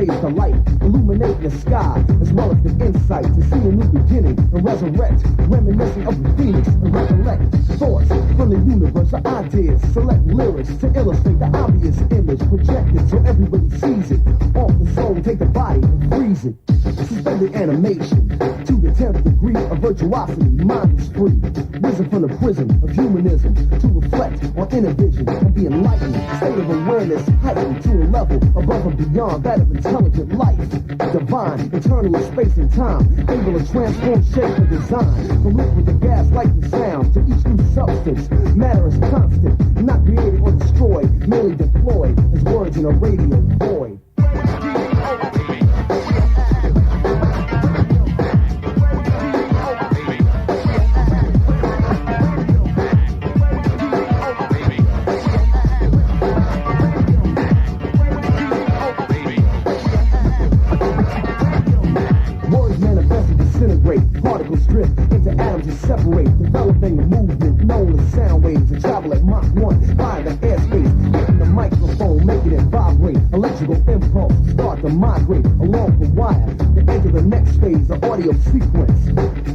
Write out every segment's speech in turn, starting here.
rays to light, illuminate the sky, as well as the insight to see a new beginning and resurrect, reminiscent of the phoenix and recollect thoughts from the universe or ideas, select lyrics to illustrate the obvious image projected so everybody sees it. Off the soul, take the body and freeze it. Suspended animation to the 10th degree of virtuosity, mind is free, risen from the prison of humanism to reflect on inner vision and be enlightened, state of awareness heightened to a level above and beyond that of intelligent life, divine, eternal space and time, able to transform shape and design, from liquid to gas, light and sound, to each new substance. Matter is constant, not created or destroyed, merely deployed as words in a radio void. Particles drift into atoms and separate, developing a movement known as sound waves that travel at Mach 1 by the airspace, hitting the microphone, making it vibrate. Electrical impulse start to migrate along the wire to enter the next phase, the audio sequence.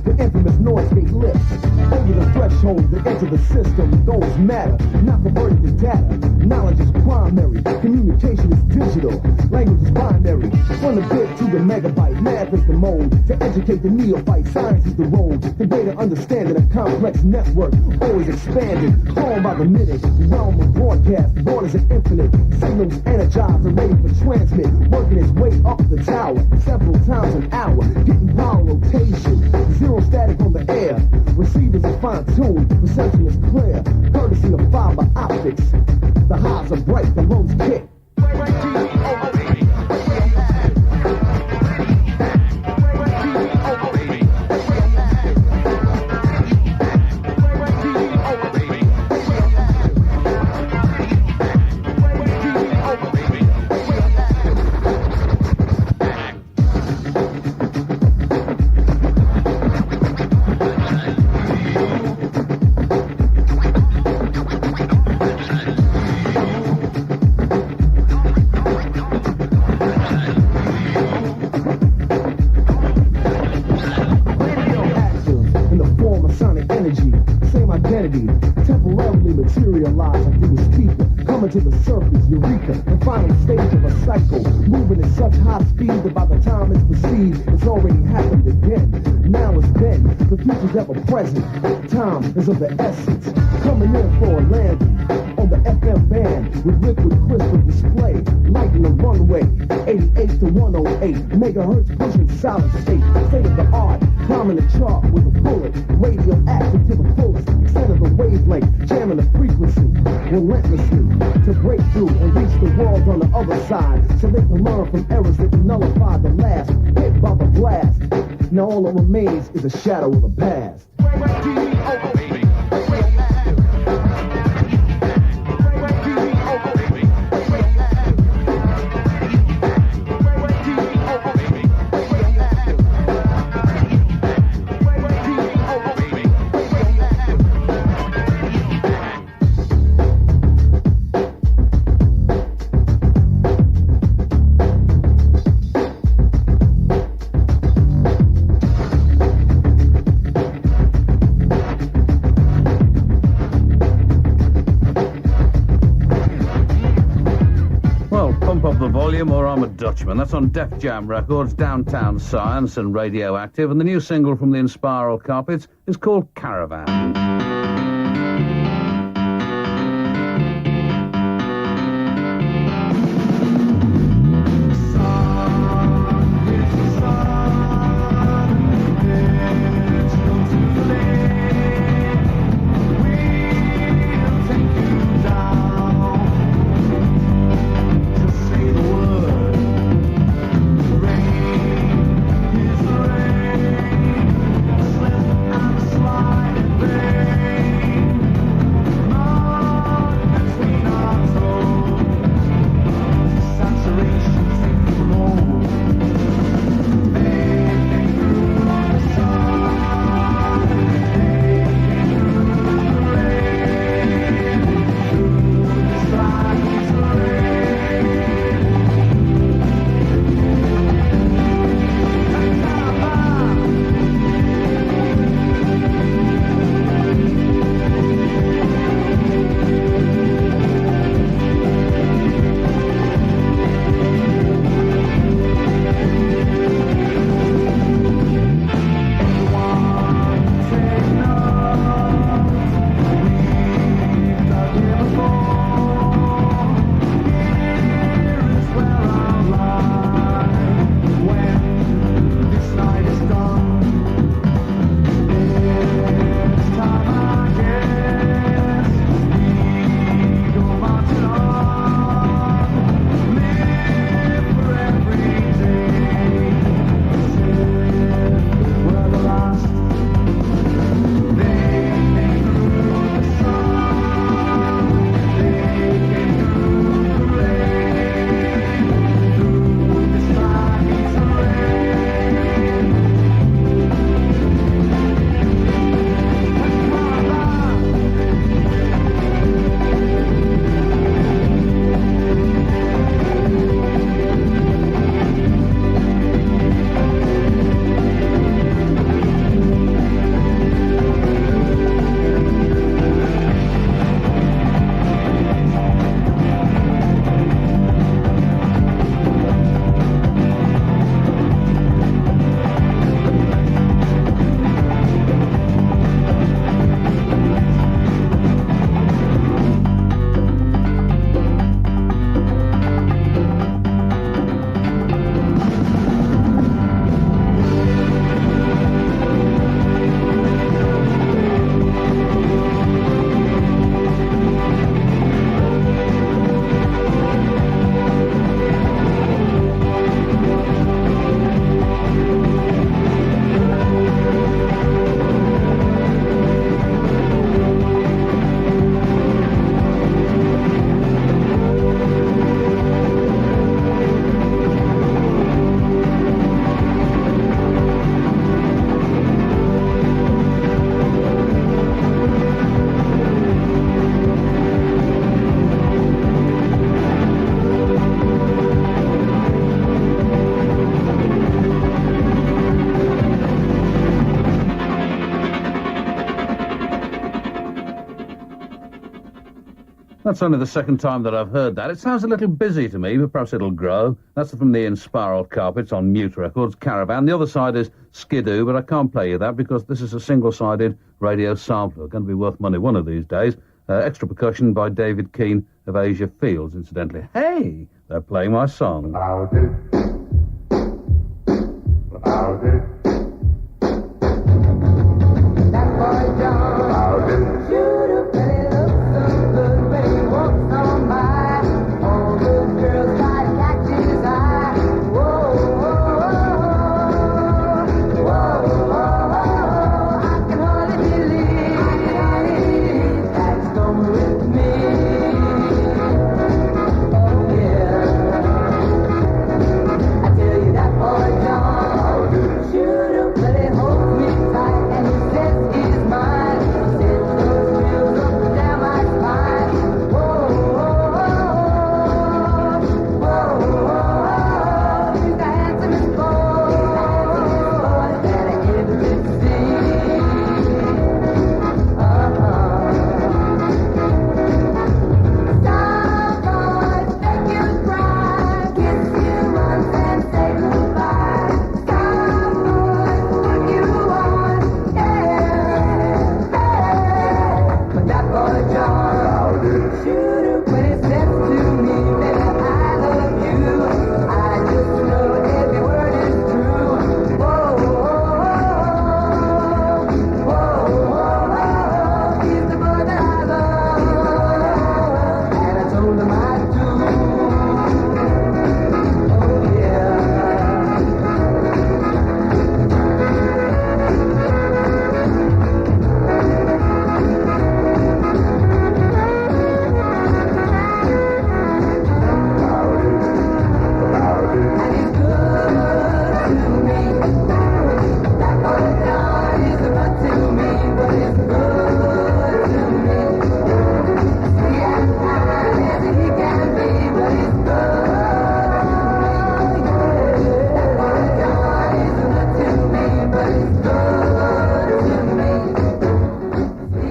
The infamous noise gate lifts over the threshold that enter the system. Goes matter, not converted to data. Knowledge is primary, communication is digital, language is binary. From the bit to the megabyte, math is the mode to educate the neophyte. Science is the road to greater understanding a complex network, always expanding, grown by the minute. The realm of broadcast, the borders are infinite. Signals energized and ready for transmit, working its way up the tower several times an hour, getting power rotation. Zero static on the air, receivers are fine-tuned, reception is clear, courtesy of fiber optics. The highs are bright, the lows kick. Temporarily materializing through the speaker, coming to the surface, eureka, the final stage of a cycle, moving at such high speed that by the time it's perceived, it's already happened again. Now it's then, the future's ever present, time is of the essence, coming in for a landing on the FM band with liquid crystal display, lighting the runway, 88 to 108 megahertz pushing solid state of the art, climbing the chart with a bullet, radioactive to the fullest extent of the wavelength, jamming the frequency relentlessly to break through and reach the world on the other side, so they can learn from errors that can nullify the last, hit by the blast. Now all that remains is a shadow of the past. Or I'm a Dutchman. That's on Def Jam Records, Downtown Science and Radioactive, and the new single from the Inspiral Carpets is called Caravan. Slip and slide, babe. That's only the second time that I've heard that. It sounds a little busy to me, but perhaps it'll grow. That's from the Inspiral Carpets on Mute Records, Caravan. The other side is Skidoo, but I can't play you that because this is a single-sided radio sampler. Going to be worth money one of these days. Extra percussion by David Keane of Asia Fields, incidentally. Hey, they're playing my song. About it. About it. That boy John. About it. Shoot up and it looks so good when he walks on by. All the girls try to catch his eye. Whoa, whoa, whoa, whoa. I can hardly believe that's going with me. Oh yeah. I tell you that boy John. Shoot up but it holds me tight and he says he's mine. Sends those thrills up and down my spine. Whoa, whoa, whoa, whoa. He's the handsomest boy that I ever did see. Some boys make you cry, kiss you once and say goodbye. Some boys put you on, yeah, yeah. But that boy John, shoot when it says to me, baby, I love you. I just know every word is true. Whoa, whoa, whoa, he's the boy that I love, and I told him I do. Oh yeah. About it. And he's good to me. That boy John is good to me, but he's good to me. Sweet and kind as he can be, but he's good to me. That boy John is good to me, but he's good to me. Sweet and kind as he can be.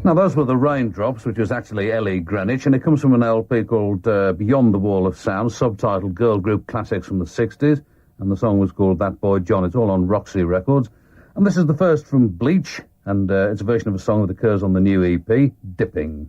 Now, those were the Raindrops, which was actually Ellie Greenwich, and it comes from an LP called Beyond the Wall of Sound, subtitled Girl Group Classics from the 60s, and the song was called That Boy John. It's all on Roxy Records. And this is the first from Bleach, and it's a version of a song that occurs on the new EP, Dipping.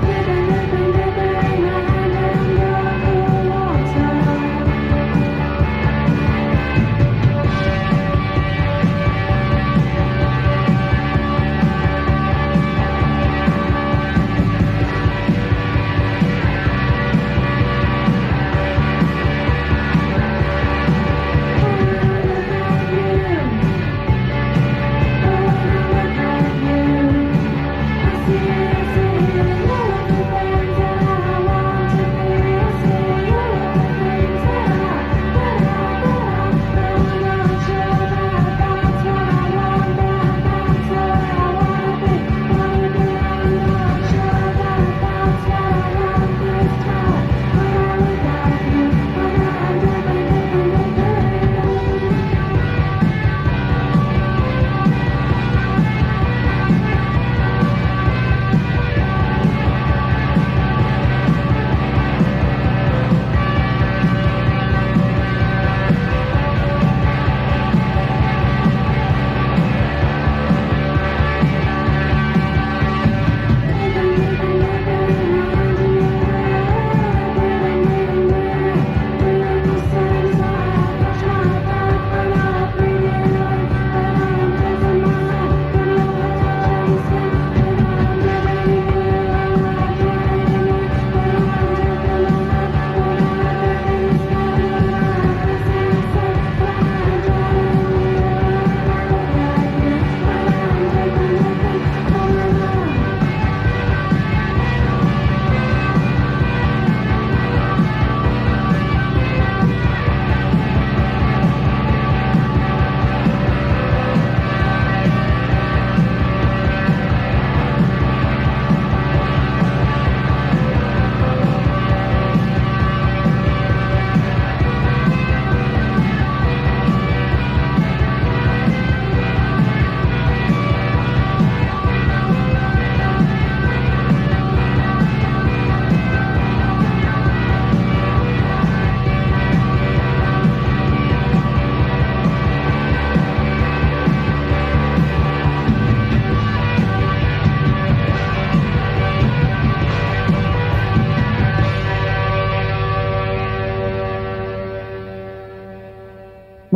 Thank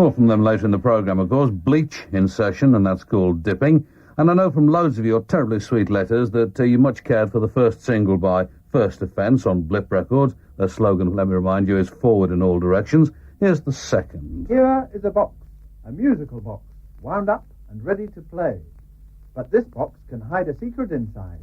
More from them later in the programme, of course. Bleach in session, and that's called Dipping. And I know from loads of your terribly sweet letters that you much cared for the first single by First Offence on Blip Records. Their slogan, let me remind you, is forward in all directions. Here's the second. Here is a box, a musical box, wound up and ready to play. But this box can hide a secret inside.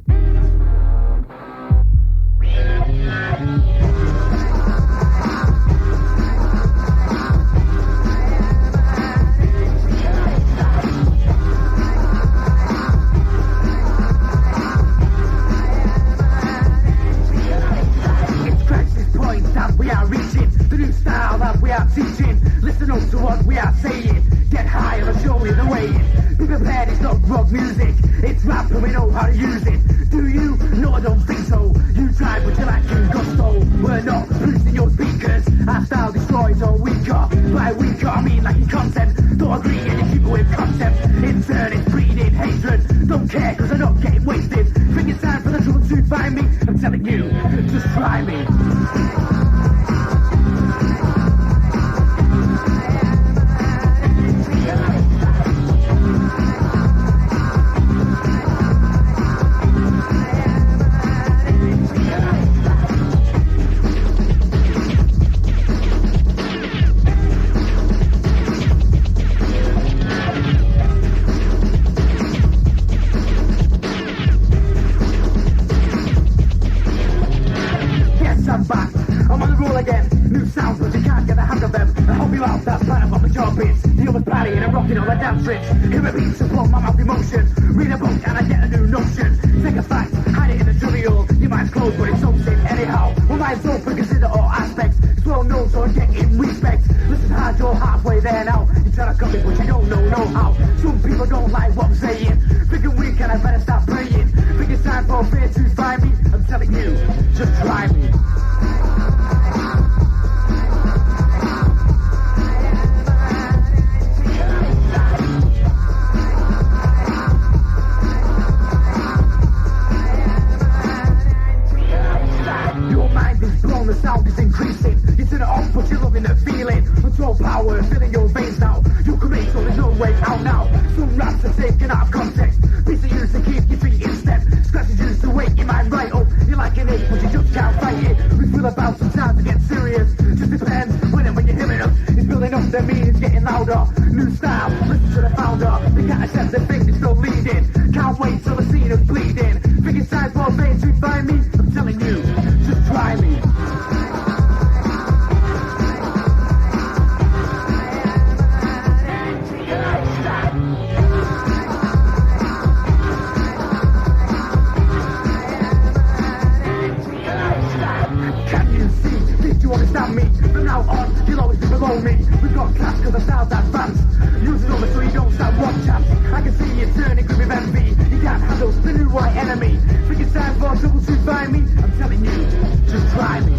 That we are reaching, the new style that we are teaching. Listen up to what we are saying. Get high and I'll show you the way in. Be prepared, it's not rock music, it's rap and we know how to use it. Do you? No, I don't think so. You try but you're lacking gusto. We're not boosting your speakers. Our style destroys all weaker. By weaker I mean lacking content. Don't agree and you keep it with concept. In turn it's breeding hatred. Don't care cause I'm not getting wasted. Think it's time for the trouble to find me. I'm telling you, just try me. Hear a beat support my mouth emotion. Read a book and I get a new notion. Take a fact, hide it in the journal. Your mind's closed but it's open anyhow. Well mine's open, consider all aspects. It's well known so I get in respect. Listen hard, you're halfway there now. You try to copy but you don't know how. Some people don't like what I'm saying. Thinking weak and I better start praying. Think it's time for fear to find me. I'm telling you, just try me. The sound is increasing. You turn it off, but you're loving the feeling. Control power, filling your veins now. You create, so there's no way out now. Some raps are taken out of context. Piece of use to keep your feet in step. Scratches used to wake your mind right up. You're like an ape, but you just can't fight it. We feel about sometimes to get serious. Just depends when you're hearing us. It's building up, the meaning's getting louder. New style, listen to the founder. They can't accept the thing, it's still leading. Can't wait till the scene is bleeding. Think it's time for a vein to find me. I'm telling you, just try me. Me. From now on, you'll always be below me. We've got class cause the style's advanced. Use it over so you don't stand one chance. I can see you turning good with envy. You can't handle the new white enemy. Think it's time for trouble to find me. I'm telling you, just try me.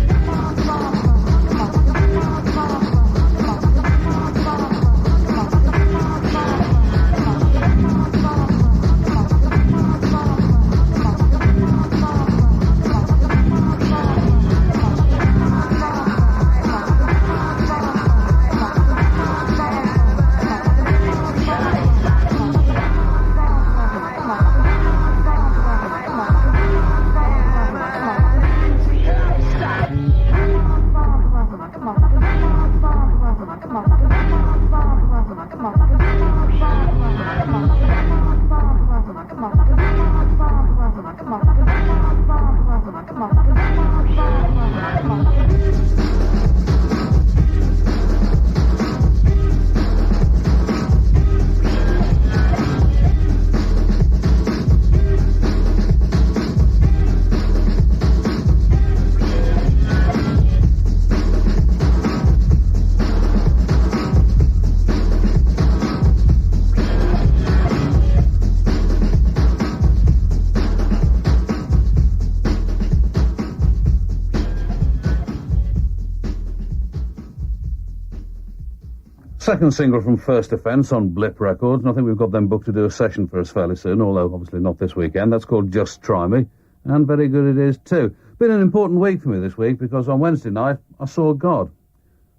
Second single from First Offence on Blip Records, and I think we've got them booked to do a session for us fairly soon, although obviously not this weekend. That's called Just Try Me, and very good it is too. Been an important week for me this week, because on Wednesday night I saw God.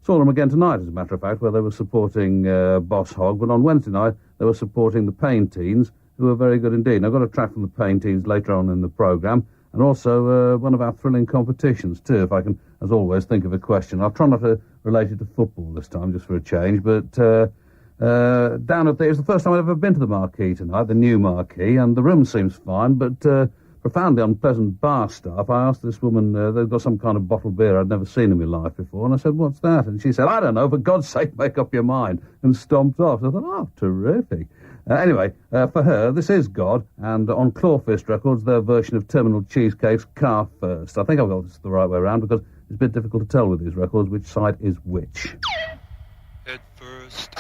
Saw them again tonight, as a matter of fact, where they were supporting Boss Hogg, but on Wednesday night they were supporting the Pain Teens, who were very good indeed. And I've got a track from the Pain Teens later on in the programme, and also one of our thrilling competitions too, if I can, as always, think of a question. I'll try not to relate it to football this time, just for a change, but down at it was the first time I'd ever been to the Marquee tonight, the new Marquee, and the room seems fine, but profoundly unpleasant bar staff. I asked this woman, they've got some kind of bottled beer I'd never seen in my life before, and I said, what's that? And she said, I don't know, for God's sake, make up your mind, and stomped off. So I thought, oh, terrific. Anyway, for her, this is God, and on Clawfist Records, their version of Terminal Cheesecake's Car First. I think I've got this the right way around, because it's a bit difficult to tell with these records which side is which. Head first.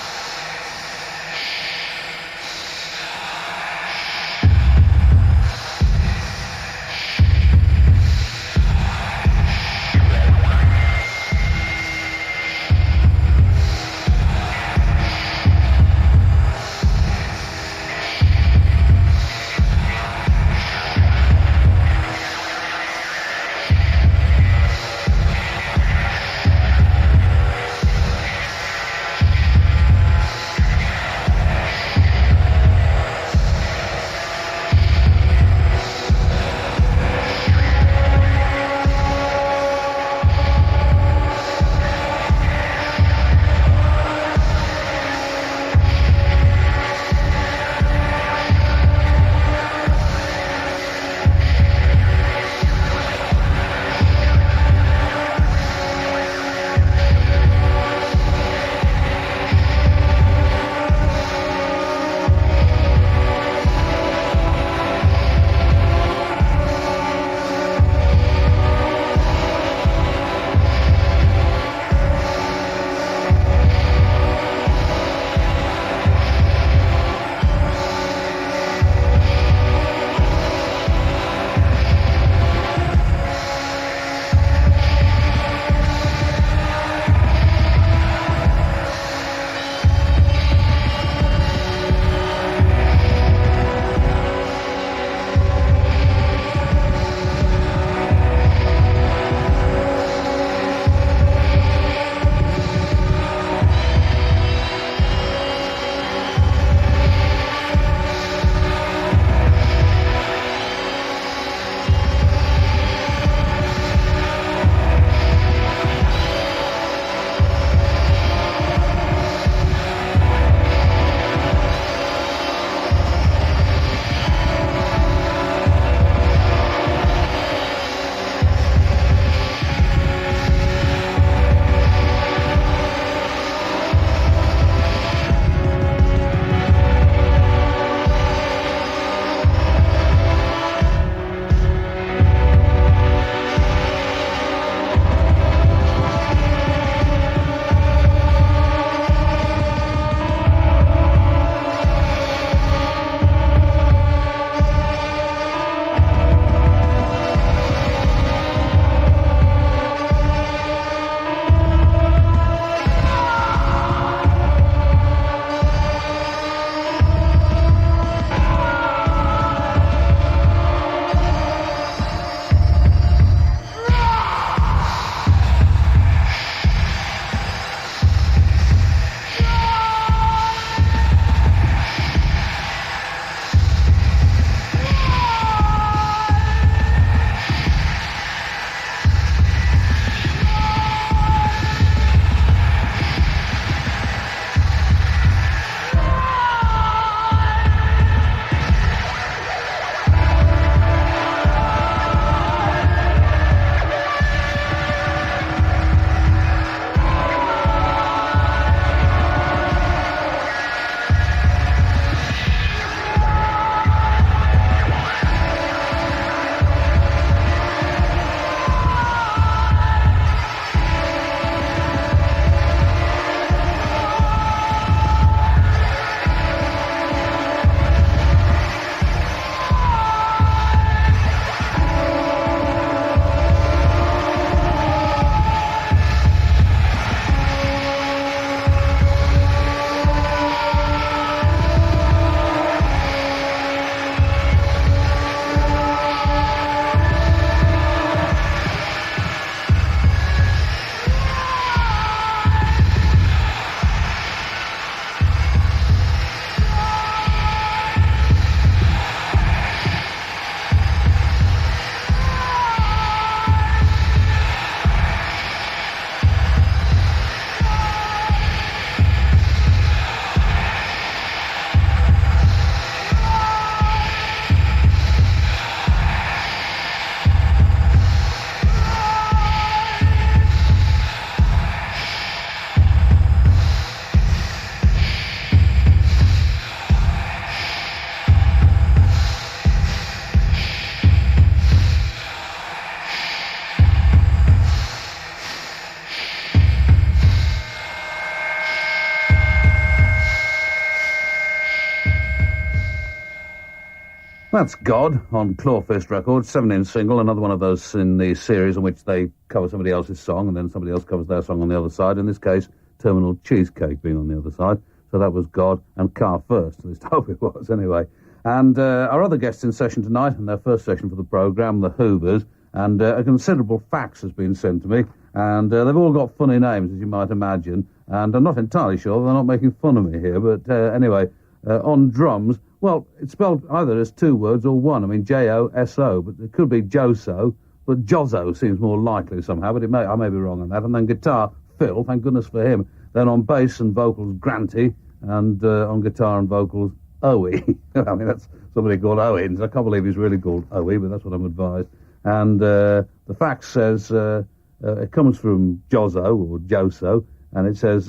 That's God on Clawfist Records, 7-inch single, another one of those in the series in which they cover somebody else's song and then somebody else covers their song on the other side. In this case, Terminal Cheesecake being on the other side. So that was God and Car First, at least I hope it was anyway. And our other guests in session tonight, and their first session for the programme, the Hoovers, and a considerable fax has been sent to me, and they've all got funny names, as you might imagine, and I'm not entirely sure they're not making fun of me here, but anyway, on drums, well, it's spelled either as two words or one. I mean, J-O-S-O, but it could be Joso, but Jozzo seems more likely somehow, but I may be wrong on that. And then guitar, Phil, thank goodness for him. Then on bass and vocals, Granty, and on guitar and vocals, Owie. I mean, that's somebody called Owens. I can't believe he's really called Owie, but that's what I'm advised. And the fax says, it comes from Jozzo, or Joso, and it says,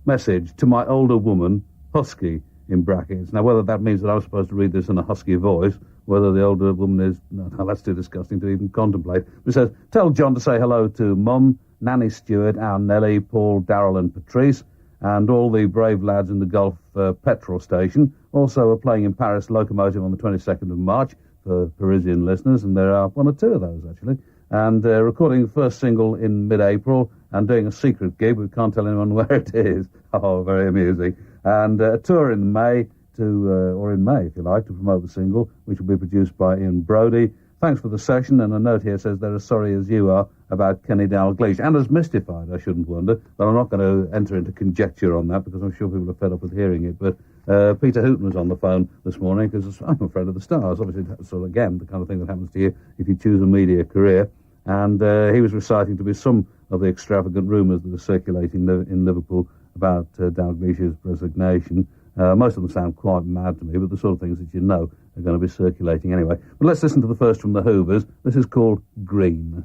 message to my older woman, Husky, in brackets. Now, whether that means that I was supposed to read this in a husky voice, whether the older woman is... No, that's too disgusting to even contemplate. But it says, tell John to say hello to Mum, Nanny Stewart, our Nellie, Paul, Darrell and Patrice, and all the brave lads in the Gulf petrol station. Also are playing in Paris Locomotive on the 22nd of March for Parisian listeners, and there are one or two of those, actually. And recording the first single in mid-April and doing a secret gig. We can't tell anyone where it is. Oh, very amusing. And a tour in May, or in May, if you like, to promote the single, which will be produced by Ian Brodie. Thanks for the session, and a note here says they're as sorry as you are about Kenny Dalglish, and as mystified, I shouldn't wonder, but I'm not going to enter into conjecture on that, because I'm sure people are fed up with hearing it. But Peter Hooton was on the phone this morning, because I'm afraid of the stars. Obviously, that's sort of, again, the kind of thing that happens to you if you choose a media career. And he was reciting to me some of the extravagant rumours that were circulating in Liverpool about Dalglish's resignation. Most of them sound quite mad to me, but the sort of things that you know are going to be circulating anyway. But let's listen to the first from the Hoovers. This is called Green.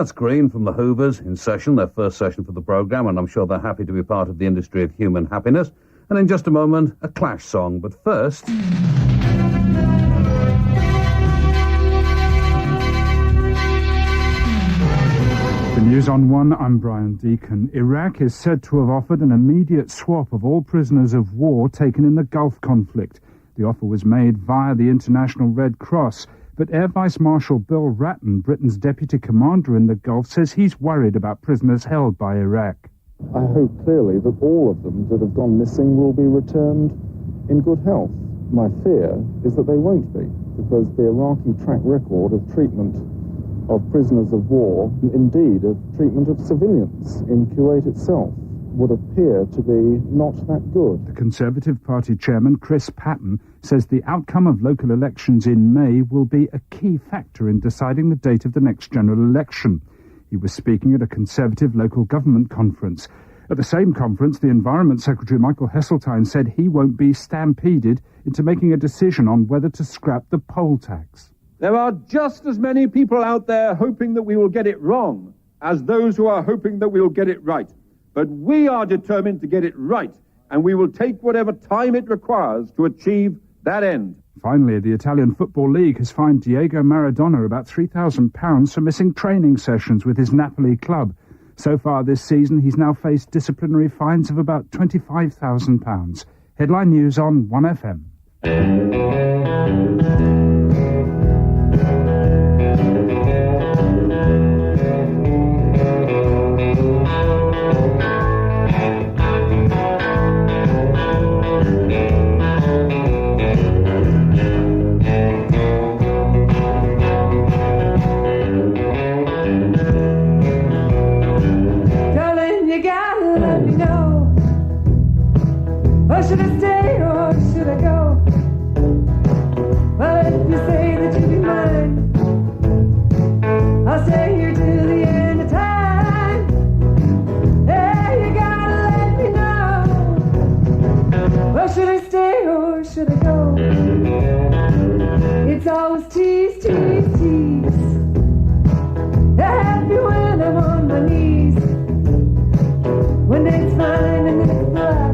That's Green from the Hoovers in session, their first session for the programme, and I'm sure they're happy to be part of the industry of human happiness. And in just a moment, a Clash song. But first... The News on One, I'm Brian Deacon. Iraq is said to have offered an immediate swap of all prisoners of war taken in the Gulf conflict. The offer was made via the International Red Cross, but Air Vice Marshal Bill Ratton, Britain's deputy commander in the Gulf, says he's worried about prisoners held by Iraq. I hope clearly that all of them that have gone missing will be returned in good health. My fear is that they won't be, because the Iraqi track record of treatment of prisoners of war, indeed of treatment of civilians in Kuwait itself, would appear to be not that good. The Conservative Party chairman, Chris Patton, says the outcome of local elections in May will be a key factor in deciding the date of the next general election. He was speaking at a Conservative local government conference. At the same conference, the Environment Secretary Michael Heseltine said he won't be stampeded into making a decision on whether to scrap the poll tax. There are just as many people out there hoping that we will get it wrong as those who are hoping that we will get it right. But we are determined to get it right, and we will take whatever time it requires to achieve that end. Finally, the Italian Football League has fined Diego Maradona about £3,000 for missing training sessions with his Napoli club. So far this season, he's now faced disciplinary fines of about £25,000. Headline news on 1FM. Should I stay or should I go? Well, if you say that you'll be mine, I'll stay here till the end of time. Hey, you gotta let me know. Well, should I stay or should I go? It's always tease, tease, tease. They're happy when I'm on my knees. When it's fine and then it's black.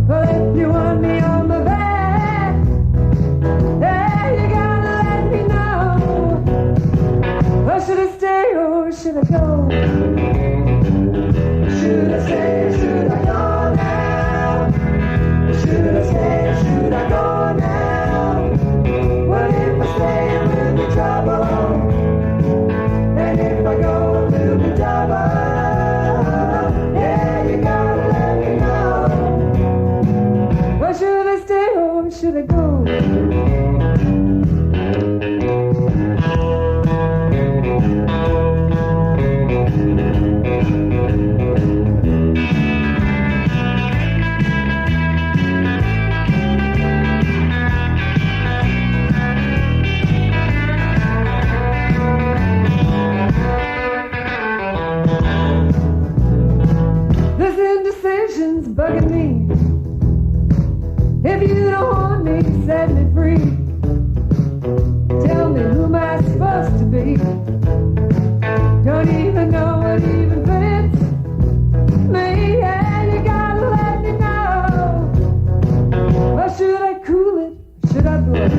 But if you want me on my back, hey, you gotta let me know. Or should I stay or should I go? Should I stay or should I go now? Should I stay or should I go now? Well, if I stay, it will be trouble. And if I go, it will be double. Yeah, you gotta let me know. Should I stay or should I go? This indecision's bugging me. If you don't want me, set me free. Tell me who am I supposed to be? Don't even know what even fits me. Yeah, you gotta let me know. Or should I cool it? Should I blow it?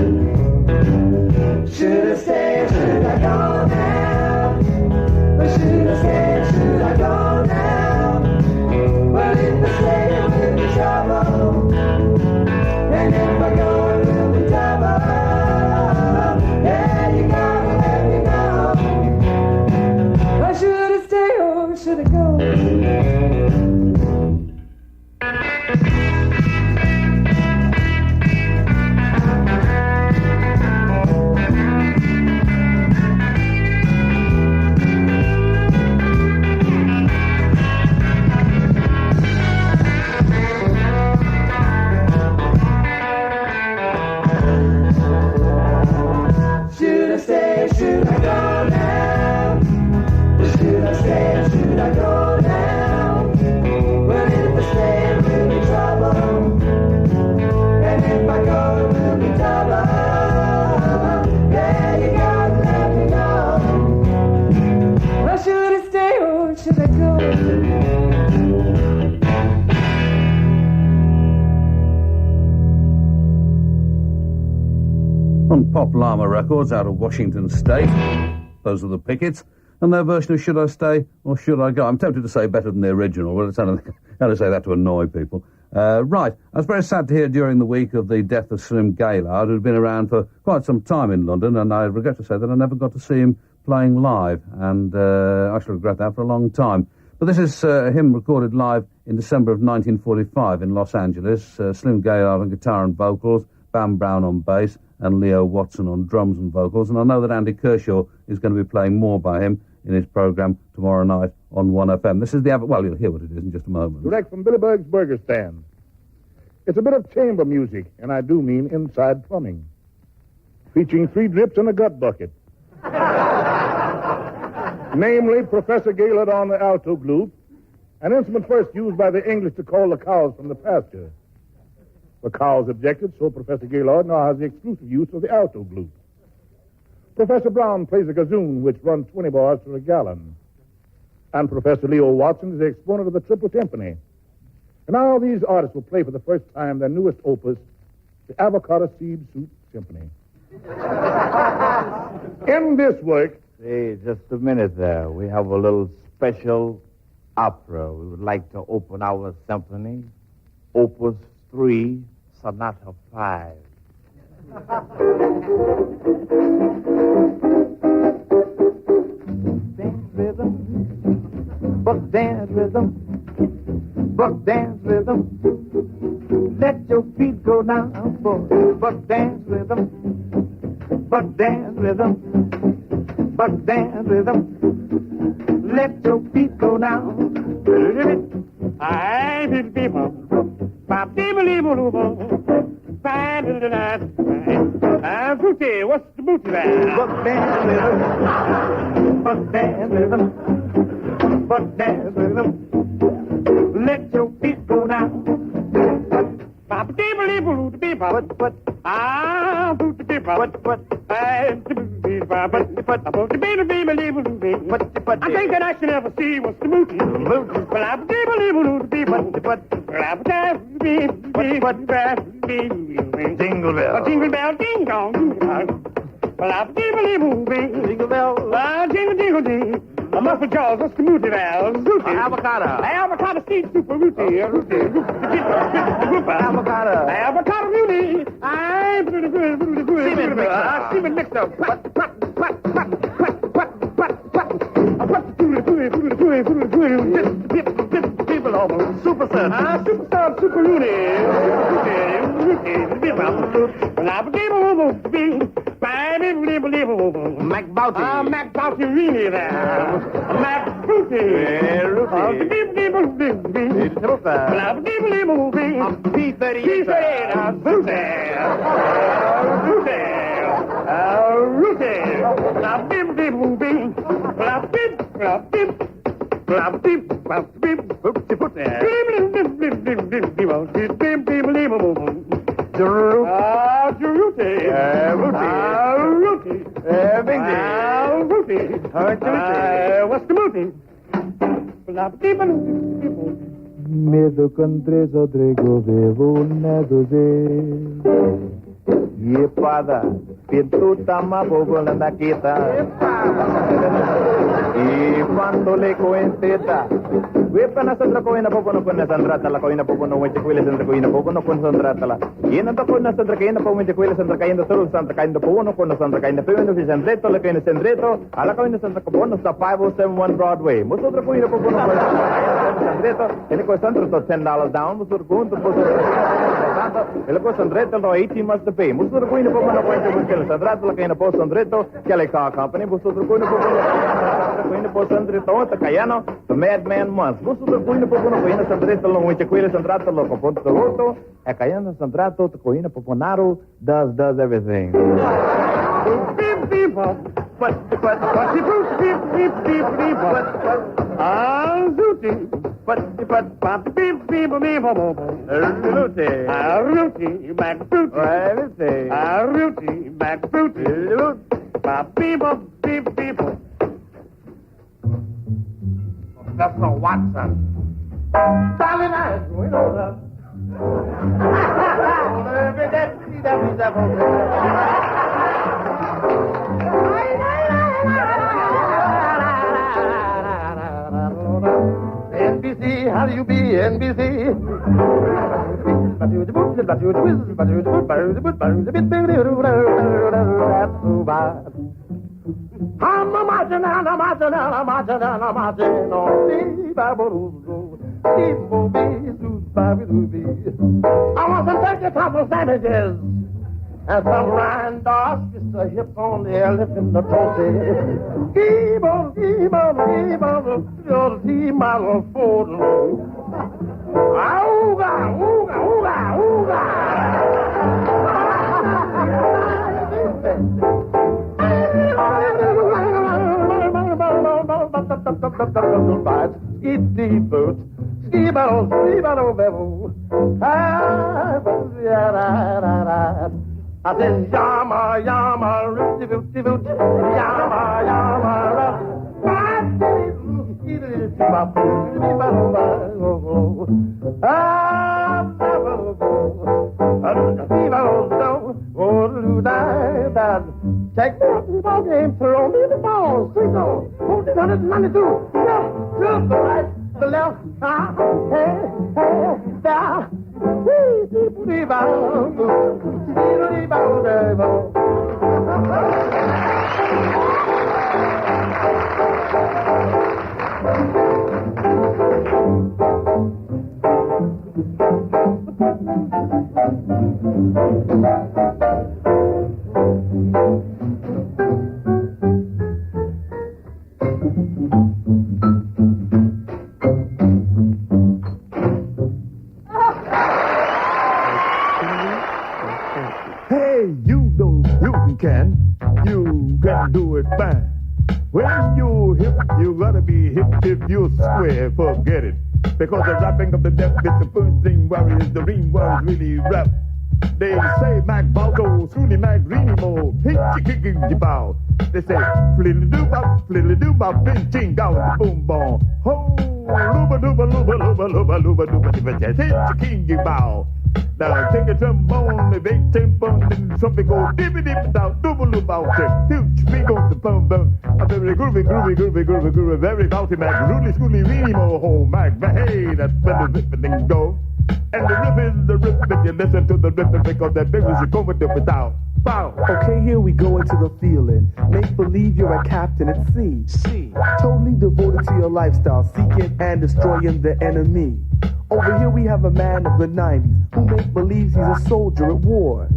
Should I stay or should I go now? Or should I stay or should I go now? Well, if I stay, it will be trouble. And if I go, it will be double. Yeah, you gotta let me know. Or should I stay or should I go? Should I stay or should I go now? Should I stay or should I go now? On Pop Llama Records out of Washington State, those are the Pickets, and their version of Should I Stay or Should I Go? I'm tempted to say better than the original, but it's only to say that to annoy people. Right, I was very sad to hear during the week of the death of Slim Gaillard, who'd been around for quite some time in London, and I regret to say that I never got to see him playing live, and I shall regret that for a long time. But this is him recorded live in December of 1945 in Los Angeles. Slim Gaillard on guitar and vocals, Bam Brown on bass, and Leo Watson on drums and vocals. And I know that Andy Kershaw is going to be playing more by him in his programme tomorrow night on 1FM. This is the... Well, you'll hear what it is in just a moment. Direct from Billy Berg's Burger Stand. It's a bit of chamber music, and I do mean inside plumbing. Featuring 3 drips and a gut bucket. Namely, Professor Gaillard on the alto glute, an instrument first used by the English to call the cows from the pasture. The cows objected, so Professor Gaillard now has the exclusive use of the alto glute. Professor Brown plays a gazoon, which runs 20 bars for a gallon. And Professor Leo Watson is the exponent of the triple timpani. And now these artists will play for the first time their newest opus, the Avocado Seed Soup Symphony. In this work... Hey, just a minute there. We have a little special opera. We would like to open our symphony, Opus 3, Sonata 5. Dance rhythm, buck dance rhythm, buck dance rhythm. Let your feet go down for buck dance rhythm, buck dance rhythm, buck dance rhythm. Let your feet go down. I feel people. Fruity, what's the booty there? Buck dance rhythm, buck dance rhythm, buck dance rhythm. Let your feet go down. I think that I should ever see what's the booty. Jingle bell. Jingle bell, ding dong, jingle bell. Jingle bell, jingle jingle ding. A muffin jaws, what's the mooty now? Avocado. Avocado seed super rooty. Avocado. Avocado rooty. I'm semen mixed up. People over. Super son. Super son, super Mac Bouty. Mac Bouty really there. Mac Bouty. P38. What's the movie? Medo contre Rodrigo vevo nedoze. Yepada, pintu tama bogola na kita. Y cuando le coenteta, wepa na sandra ko ina poco no con na sandra tala ko ina poco no weche kuile sandra ko ina poco no con sandra tala. Y na ko na sandra kaina po weche kuile sandra kaina solo sandra kaina po no con sandra kaina pe no sandreto le kaina sandreto, ala ko ina sandra ko no sa 5071 Broadway. Musodra ko ina poco no con sandreto, ele ko sandra to $10 down, musodra ko to ele ko sandreto no 18 months to pay. Musodra ko ina poco no con sandra tala kaina po sandreto, kale car company, musodra ko ina po sandreto ta kayano, the madman months. Musodra ko ina poco no con sandreto lo weche kuile sandra tala ko ponto roto, e kayano sandra to ko ina poco naru does everything. Professor Watson. Darling, I'm going over. NBC, how do you be, NBC? I'm a marching, I'm a marching, I'm a marching, I'm a marching on the Bible. I want some turkey taco sandwiches and some rind dogs, just a hip on the elephant, the toasty. Keep on, your team model photo. Ooga, ooga, ooga, ooga. Skitty boot, skibbo, skibbo, bebo. I said, yama, yama, rooty, rooty, rooty, yama, yama, Take the ball game, throw me the ball, single, 192, to the right, the left, hey, down. You can do it fine. When you hip, you gotta be hip if you square, forget it. Because the rapping of the deaf is the first thing worries, the ring was really rap. They say Mac Baldo, Scooty Mac Renimo, hitchy bow. They say fliddly doo bop, bing ching down the boom bong. Ho, looba dooba looba looba looba looba dooba dooba hitchy bow. Now take a trombone, the big tempo, and something go dibby dip down, double loop out there. Huge big on the bum bum. A very groovy, very bouncy Mac, really schooly, really more home Mac. But hey, that's where the thing go. And the riff is the riff, and you listen to the riff because that big was going to without. Bow. Okay, here we go into the feeling. Make believe you're a captain at sea. Totally devoted to your lifestyle, seeking and destroying the enemy. Over here we have a man of the 90s who make believes he's a soldier at war.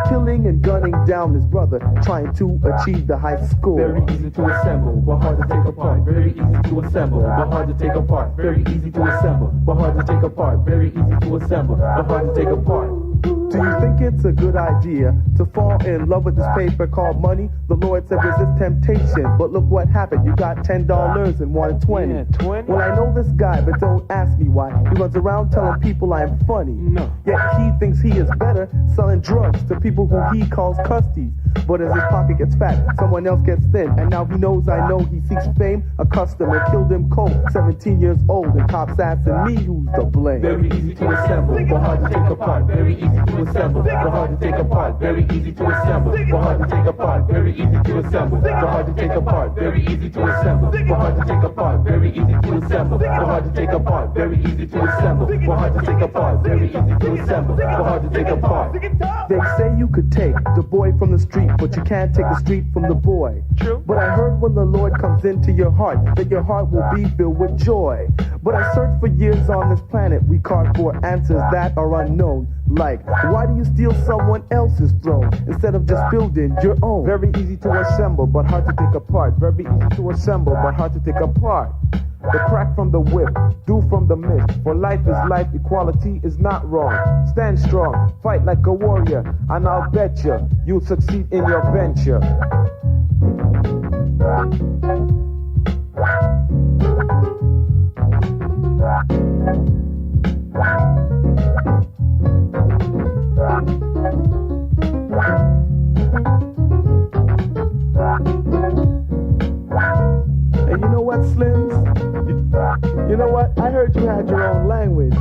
Killing and gunning down his brother, trying to achieve the high score. Very easy to assemble, but hard to take apart. Very easy to assemble, but hard to take apart. Very easy to assemble, but hard to take apart. Very easy to assemble, but hard to take apart. Do you think it's a good idea to fall in love with this paper called money? The Lord said resist temptation, but look what happened. You got $10 and wanted 20. Yeah, 20? Well, I know this guy, but don't ask me why. He runs around telling people I'm funny. No. Yet he thinks he is better selling drugs to people who he calls custies. But as his pocket gets fat, someone else gets thin. And now he knows I know he seeks fame. A customer killed him cold, 17 years old, and cops asking me who's to blame. Very easy to assemble, but hard to take apart. Very easy to assemble, but hard to take apart. Very easy to assemble, but hard to take apart. Very easy to assemble, but hard to take apart. Very easy to assemble, but hard to take apart. Very easy to assemble, but hard to take apart. Very easy to assemble, but hard to take apart. Very easy to assemble, but hard to take apart. They say you could take the boy from the street, but you can't take the street from the boy. True. But I heard when the Lord comes into your heart, that your heart will be filled with joy. But I searched for years on this planet, we carved for answers that are unknown. Like, why do you steal someone else's throne instead of just building your own? Very easy to assemble, but hard to take apart. Very easy to assemble, but hard to take apart. The crack from the whip, dew from the mist. For life is life, equality is not wrong. Stand strong, fight like a warrior, and I'll bet you'll succeed in your venture. And you know what, Slims? heard you had your own language.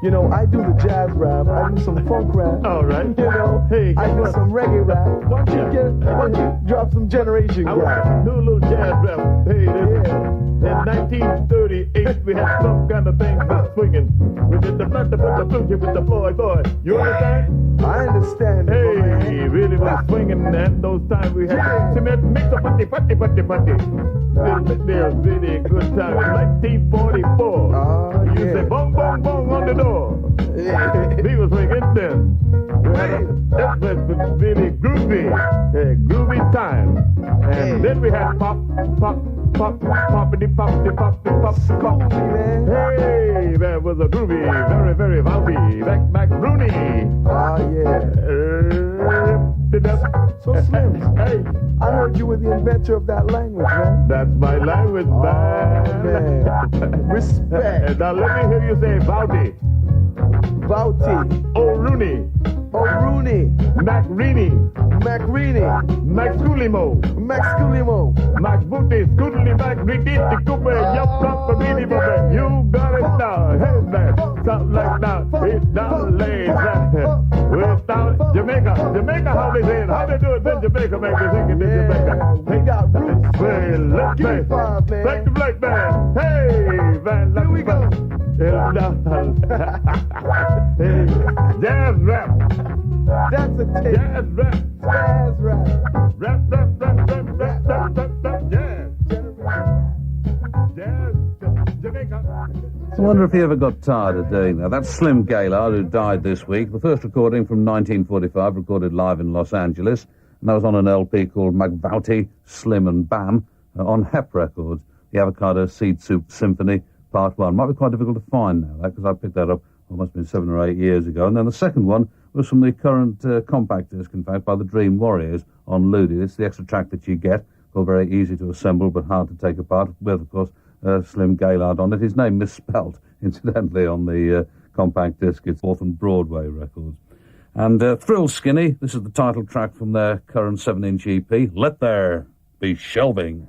You know, I do the jazz rap, I do some funk rap. All right. You know, Hey, I do some reggae rap. Why don't you drop some generation I rap? want to do a little jazz rap. Hey, in 1938, we had some kind of thing for swinging. We did the blunt, the blues with the Floyd boy. You understand? I understand. Hey, really was swinging, and those times we had cement mix up, putty. They're really good time. In 1944, you say bong bong bong on the door. We was swinging then. That was really groovy time. And then we had poppity. Hey, that was a groovy, very rowdy. Back Rooney. So Slim, hey, I heard you were the inventor of that language, man. That's my language, man. Respect. Now let me hear you say Bouty. Oh, Rooney. Mac Reedy. Mac Sculimo. Mac Booty. Scoodly Mac Reedy. The Cooper. Yup, Reedy. You got it now. Hey, man. Something like that. It's down laid. We're down Jamaica, how they say it? How they do it in Jamaica, make me think it in Jamaica. We got roots. Well, let's play. Back to black man. Hey, man. Here we go. Jazz rap. That's a tape. Jazz rap. Jazz rap. Rap. Jazz. Jamaica. I wonder if he ever got tired of doing that. That's Slim Gaillard, who died this week. The first recording from 1945, recorded live in Los Angeles. And that was on an LP called McVouty, Slim and Bam, on Hep Records. The Avocado Seed Soup Symphony, Part 1. Might be quite difficult to find now, because I picked that up, it must have been 7 or 8 years ago. And then the second one was from the current compact disc, in fact, by the Dream Warriors on Ludi. It's the extra track that you get, called Very Easy to Assemble but Hard to Take Apart, with, of course, Slim Gaillard on it. His name misspelt, incidentally, on the compact disc. It's 4th and Broadway Records. And Thrill Skinny, this is the title track from their current 7-inch EP, Let There Be Shelving.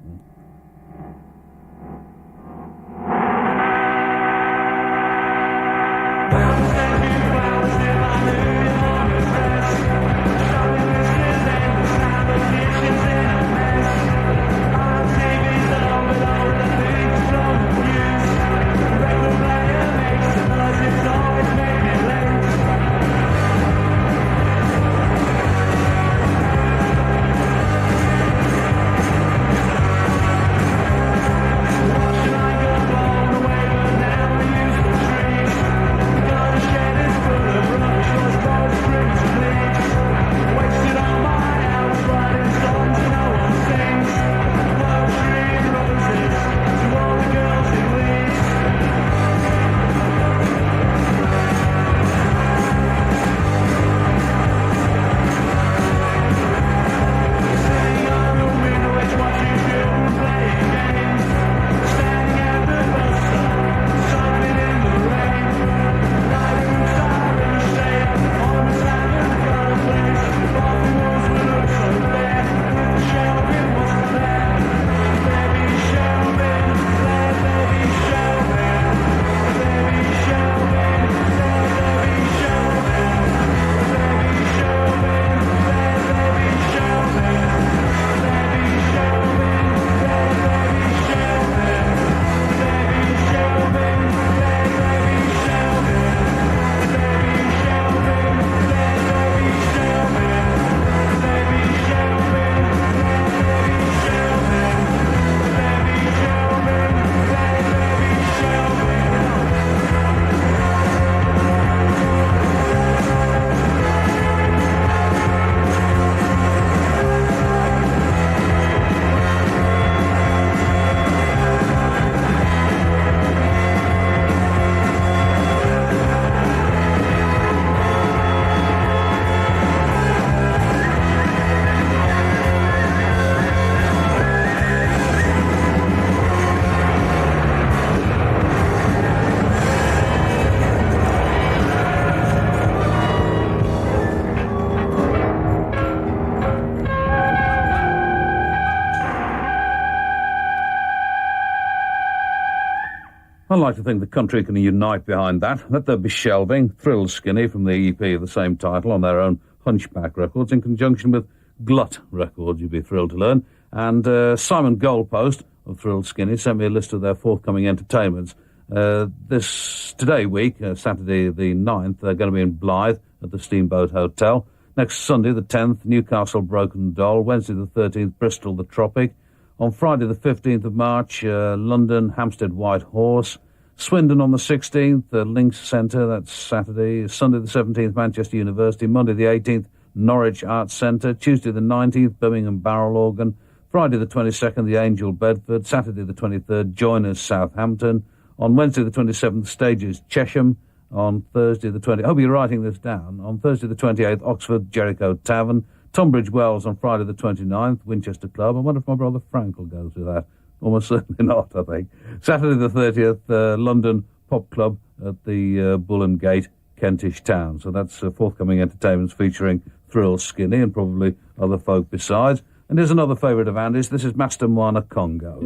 I like to think the country can unite behind that. Let there be shelving. Thrill Skinny from the EP of the same title on their own Hunchback Records in conjunction with Glut Records, you'd be thrilled to learn. And Simon Goalpost of Thrill Skinny sent me a list of their forthcoming entertainments. Saturday the 9th, they're going to be in Blythe at the Steamboat Hotel. Next Sunday, the 10th, Newcastle Broken Doll. Wednesday, the 13th, Bristol The Tropic. On Friday, the 15th of March, London, Hampstead White Horse. Swindon on the 16th, Links Centre, that's Saturday. Sunday, the 17th, Manchester University. Monday, the 18th, Norwich Arts Centre. Tuesday, the 19th, Birmingham Barrel Organ. Friday, the 22nd, the Angel Bedford. Saturday, the 23rd, Joiners Southampton. On Wednesday, the 27th, Stages Chesham. On Thursday, the 20th, I hope you're writing this down. On Thursday, the 28th, Oxford Jericho Tavern. Tunbridge Wells on Friday, the 29th, Winchester Club. I wonder if my brother Frank will go to that. Almost certainly not, I think. Saturday, the 30th, London Pop Club at the Bull and Gate, Kentish Town. So that's forthcoming entertainments featuring Thrill Skinny and probably other folk besides. And here's another favourite of Andy's. This is Master Moana Congo.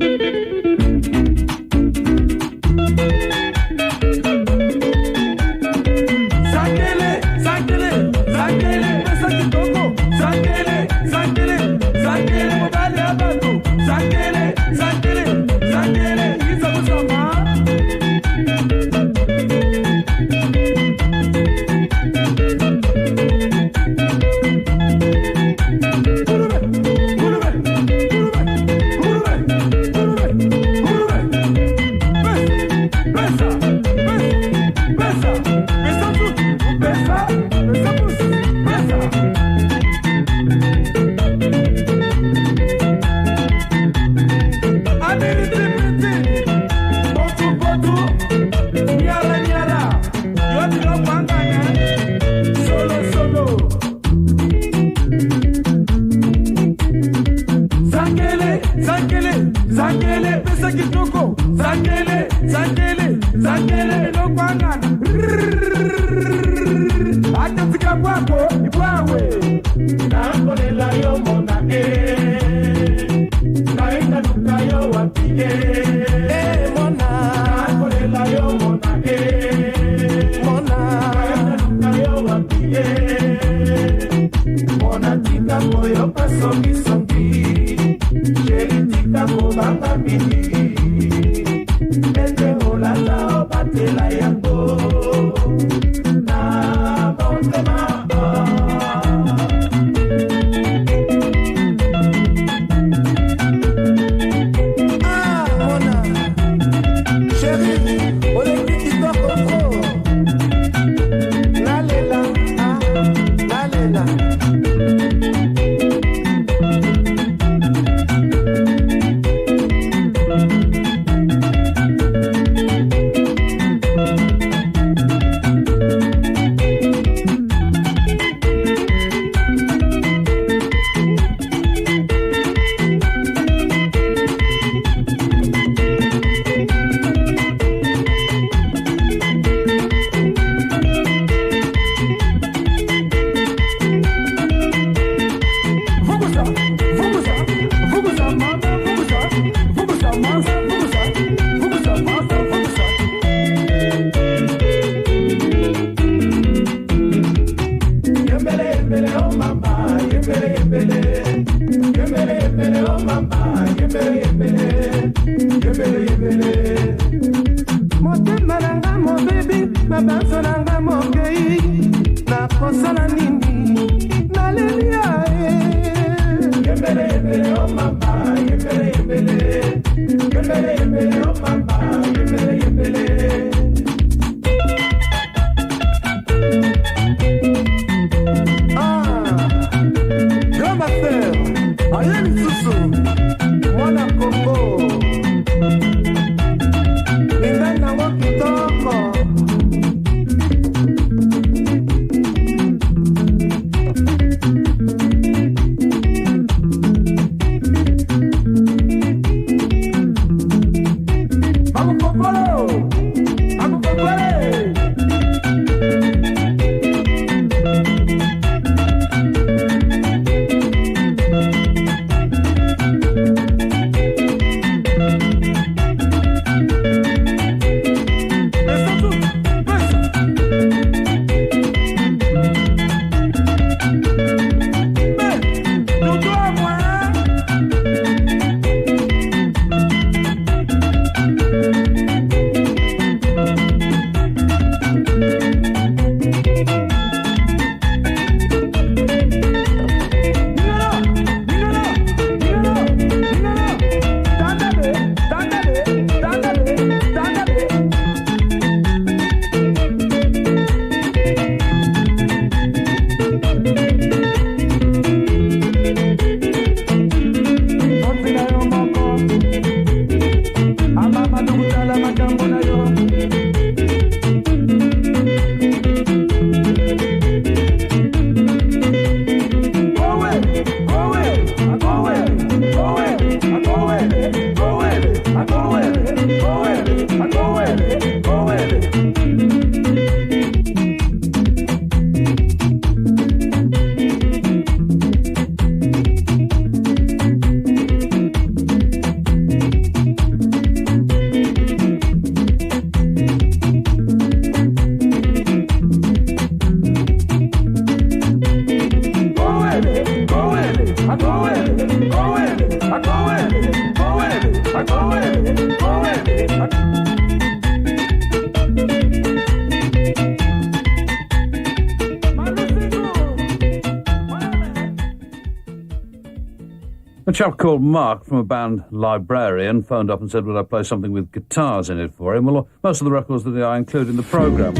A chap called Mark from a band Librarian phoned up and said, would I play something with guitars in it for him? Well, most of the records that I include in the programmes,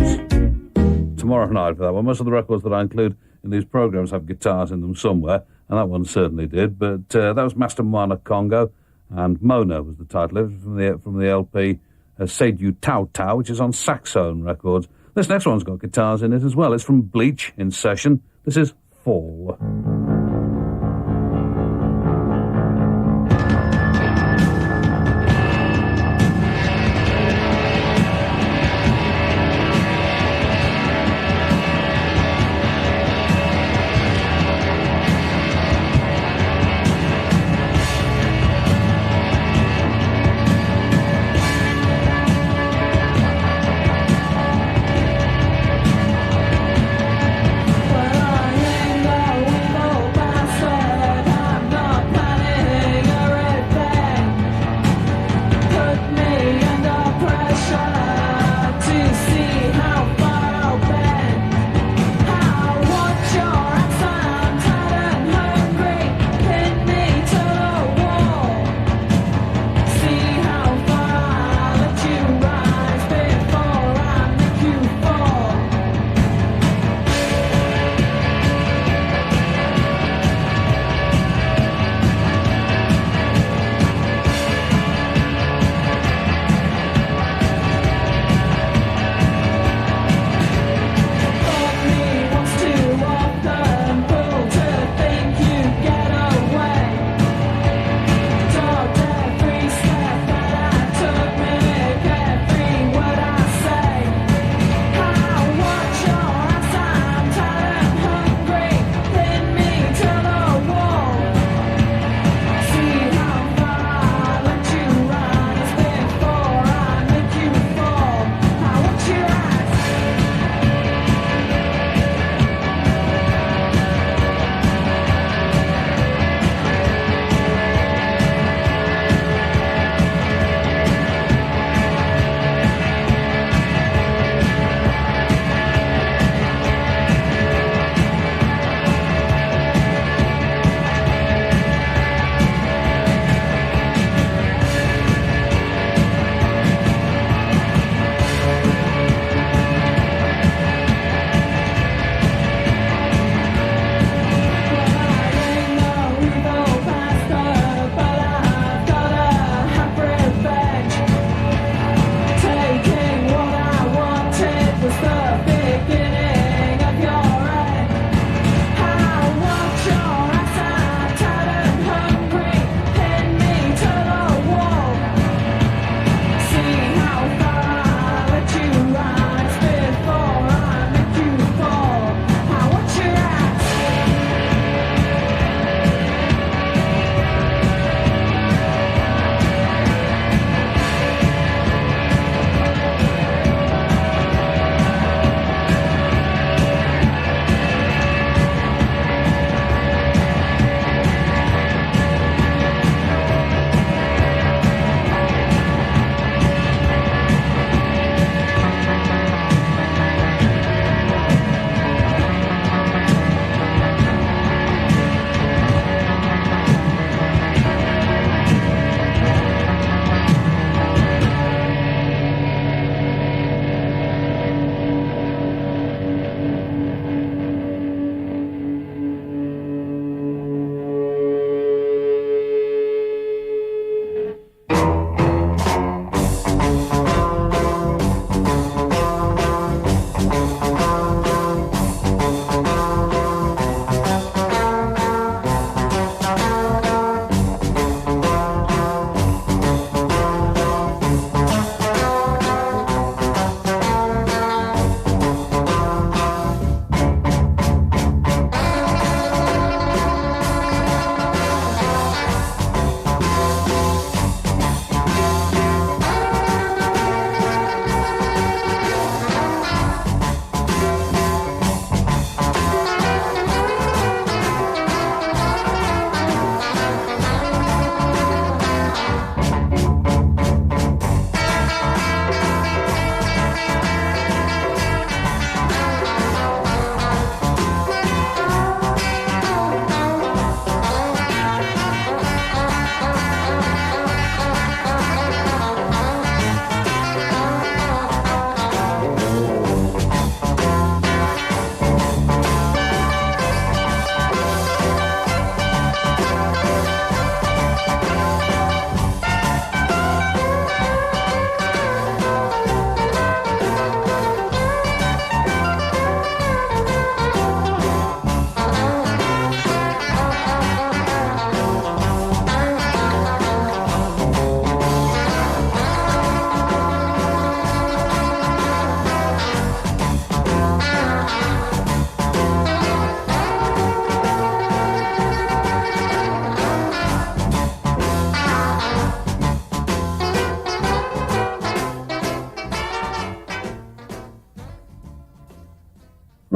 tomorrow night for that one, most of the records that I include in these programmes have guitars in them somewhere, and that one certainly did. But that was Master Moana Congo, and Moana was the title of it, from the LP Said You Tau Tau, which is on Saxone Records. This next one's got guitars in it as well. It's from Bleach in session. This is Fall. But I ain't no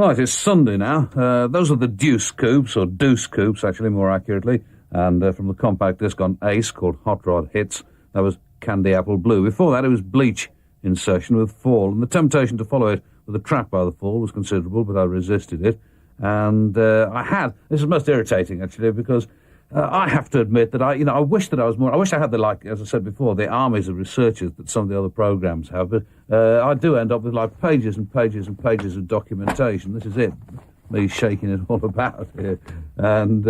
Right, it's Sunday now. Those are the Deuce Coupes, or Deuce Coupes, actually, more accurately. And from the compact disc on Ace, called Hot Rod Hits, that was Candy Apple Blue. Before that, it was Bleach in session with Fall. And the temptation to follow it with a track by the Fall was considerable, but I resisted it. And this is most irritating, actually, because I have to admit that I wish that I was more. I wish I had as I said before, the armies of researchers that some of the other programs have. But I do end up with pages and pages and pages of documentation. This is it, me shaking it all about here. And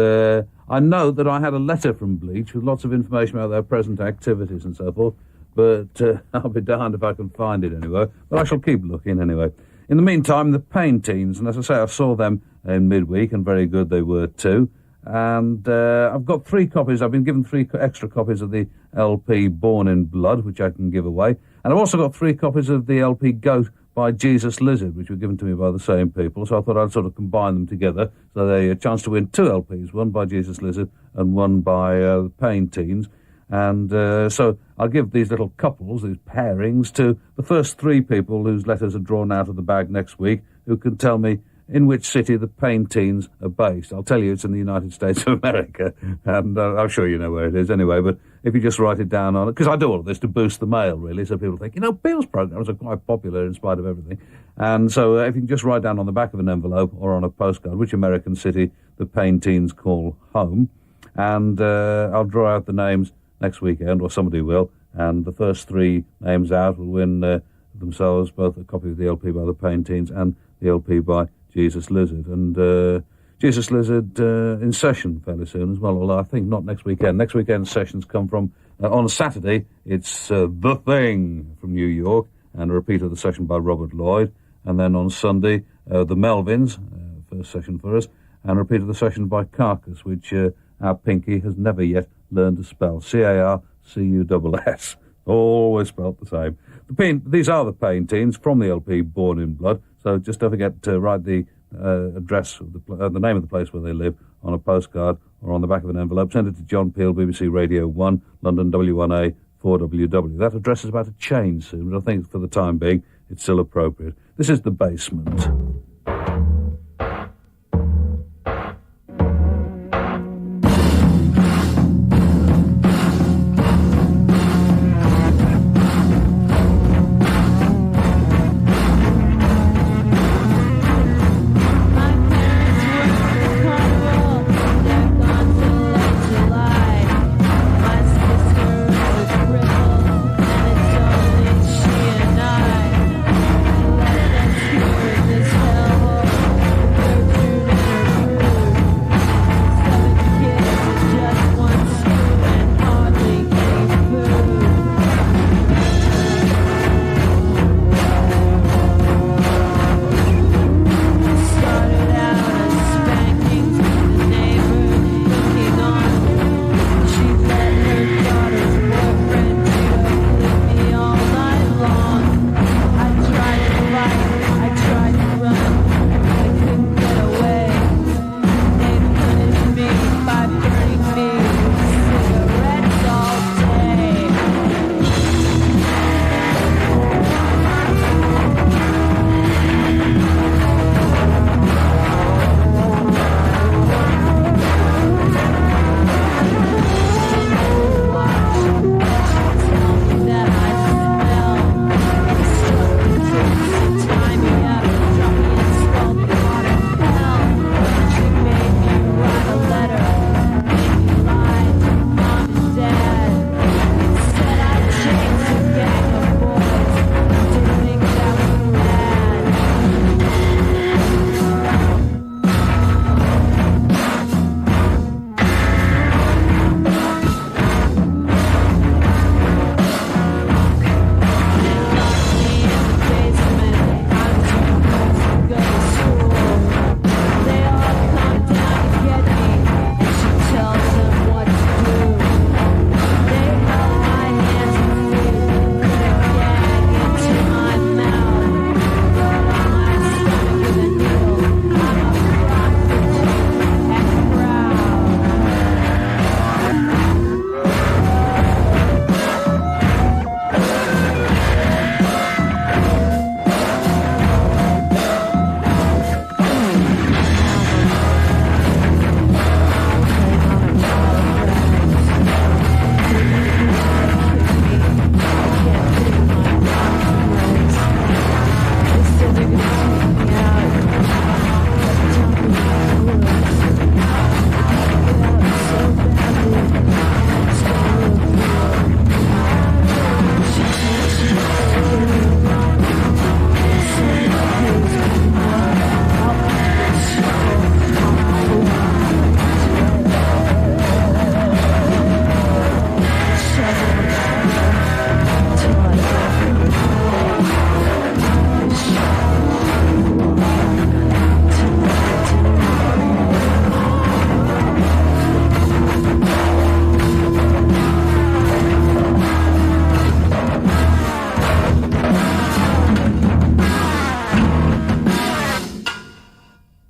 I know that I had a letter from Bleach with lots of information about their present activities and so forth. But I'll be darned if I can find it anyway. But I shall keep looking anyway. In the meantime, the Pain Teens, and as I say, I saw them in midweek, and very good they were too. And I've got 3 copies. I've been given 3 extra copies of the LP Born in Blood, which I can give away. And I've also got 3 copies of the LP Goat by Jesus Lizard, which were given to me by the same people. So I thought I'd sort of combine them together. So they a chance to win 2 LPs, one by Jesus Lizard and one by the Pain Teens. And so I'll give these little couples, these pairings, to the first 3 people whose letters are drawn out of the bag next week, who can tell me in which city the Pain Teens are based. I'll tell you it's in the United States of America, and I'm sure you know where it is anyway, but if you just write it down on it, because I do all of this to boost the mail, really, so people think, Bill's programs are quite popular in spite of everything. And so if you can just write down on the back of an envelope or on a postcard which American city the Pain Teens call home, and I'll draw out the names next weekend, or somebody will, and the first 3 names out will win themselves both a copy of the LP by the Pain Teens and the LP by Jesus Lizard. And Jesus Lizard in session fairly soon as well, although I think not next weekend. Next weekend's sessions come from, on Saturday, it's The Thing from New York, and a repeat of the session by Robert Lloyd. And then on Sunday, The Melvins, first session for us, and a repeat of the session by Carcass, which our Pinky has never yet learned to spell. C-A-R-C-U-S-S. Always spelt the same. These are the Pain Teens from the LP Born in Blood. So just don't forget to write the address, of the name of the place where they live, on a postcard or on the back of an envelope. Send it to John Peel, BBC Radio 1, London W1A 4WW. That address is about to change soon, but I think for the time being it's still appropriate. This is The Basement. This hell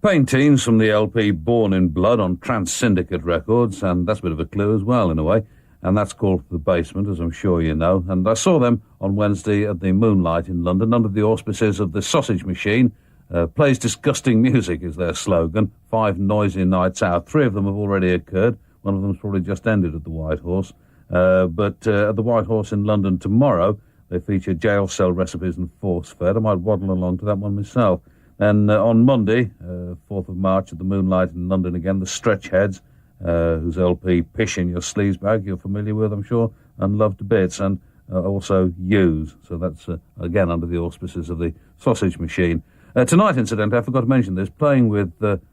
Paintings from the LP Born in Blood on Trans Syndicate Records, and that's a bit of a clue as well, in a way. And that's called The Basement, as I'm sure you know. And I saw them on Wednesday at the Moonlight in London under the auspices of the Sausage Machine. Plays disgusting music is their slogan. 5 noisy nights out. 3 of them have already occurred. One of them's probably just ended at the White Horse. But at the White Horse in London tomorrow, they feature jail cell recipes and force fed. I might waddle along to that one myself. And on Monday, 4th of March, at the Moonlight in London again, the Stretch Heads, whose LP Pish in Your Sleeves Bag you're familiar with, I'm sure, and love to bits, and also Use. So that's, again, under the auspices of the Sausage Machine. Tonight, incidentally, I forgot to mention this, playing with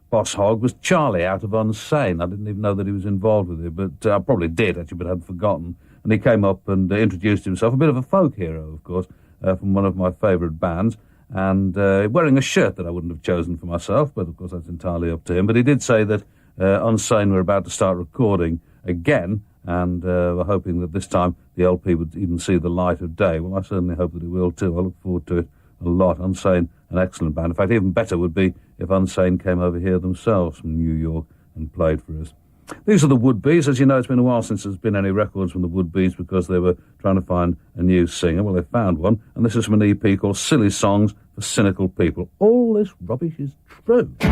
Boss Hogg was Charlie out of Unsane. I didn't even know that he was involved with it, but I probably did, actually, but I'd forgotten. And he came up and introduced himself, a bit of a folk hero, of course, from one of my favourite bands, and wearing a shirt that I wouldn't have chosen for myself, but of course that's entirely up to him. But he did say that Unsane were about to start recording again, and we're hoping that this time the LP would even see the light of day. Well, I certainly hope that it will too. I look forward to it a lot. Unsane, an excellent band. In fact, even better would be if Unsane came over here themselves from New York and played for us. These are the Woodbees. As you know, it's been a while since there's been any records from the Woodbees because they were trying to find a new singer. Well, they found one, and this is from an EP called Silly Songs for Cynical People. All this rubbish is true. I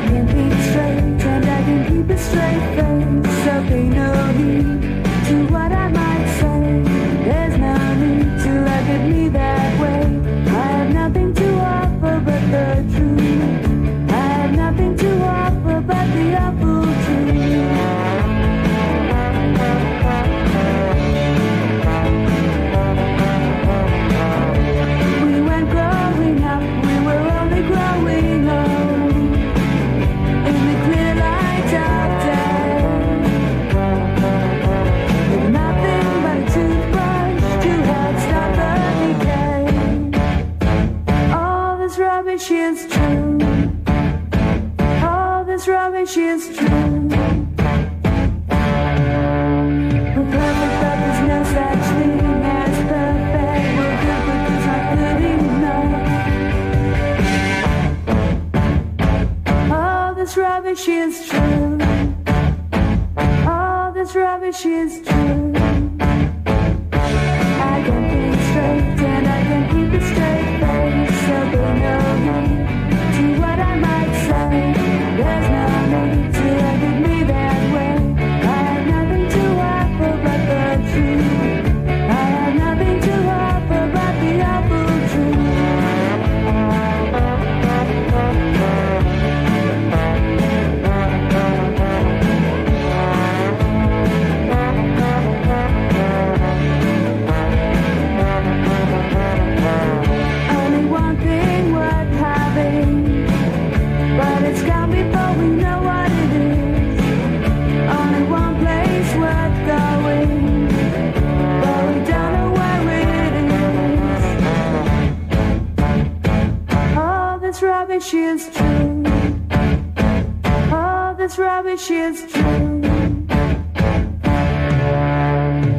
can think straight and I can keep a straight face, so pay no heed to what I might say. There's no need to look at me that way. I have nothing to offer but the truth. I have nothing to offer but the awful truth. We went growing up, we were only growing old in the clear light of day, with nothing but a toothbrush to help stop the decay. All this rubbish is true. All this rubbish is true. We're perfect, but there's no such thing as perfect. We're good, but there's not good enough. All this rubbish is true. All this rubbish is true. I can think straight and I can keep a straight face, so there's no need to what I might say. There's no need to look at me that way. I have nothing to offer but the truth. I have nothing to offer but the awful truth. Only one thing worth having, but it's gone before we know what it is. Only one place worth going, but we don't know where it is. All this rubbish is true. All this rubbish is true.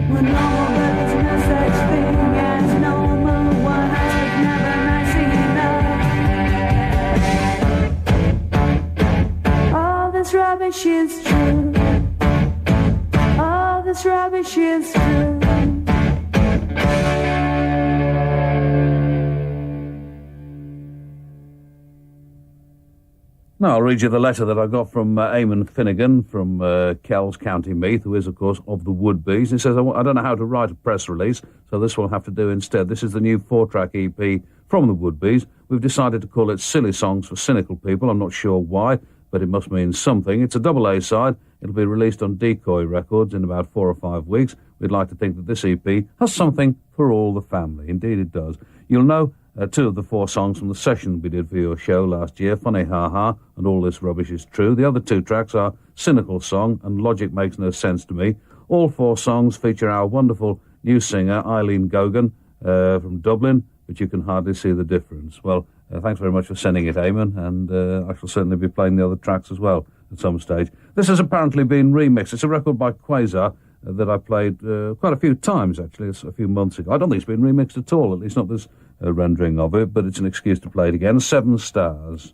We're normal, but there's no such thing as normal. One eye is never nice enough. All this rubbish is true. All this rubbish is true. Now, I'll read you the letter that I got from Eamon Finnegan from Kells, County Meath, who is, of course, of the Woodbees. He says, I don't know how to write a press release, so this will have to do instead. This is the new 4-track EP from the Woodbees. We've decided to call it Silly Songs for Cynical People. I'm not sure why, but it must mean something. It's a double A-side. It'll be released on Decoy Records in about 4 or 5 weeks. We'd like to think that this EP has something for all the family. Indeed it does. You'll know 2 of the 4 songs from the session we did for your show last year, Funny Ha Ha and All This Rubbish Is True. The other 2 tracks are Cynical Song and Logic Makes No Sense to Me. All 4 songs feature our wonderful new singer, Eileen Gogan, from Dublin, but you can hardly see the difference. Well, thanks very much for sending it, Eamon, and I shall certainly be playing the other tracks as well at some stage. This has apparently been remixed. It's a record by Quazar that I played quite a few times, actually, a few months ago. I don't think it's been remixed at all, at least not this rendering of it, but it's an excuse to play it again. 7 stars.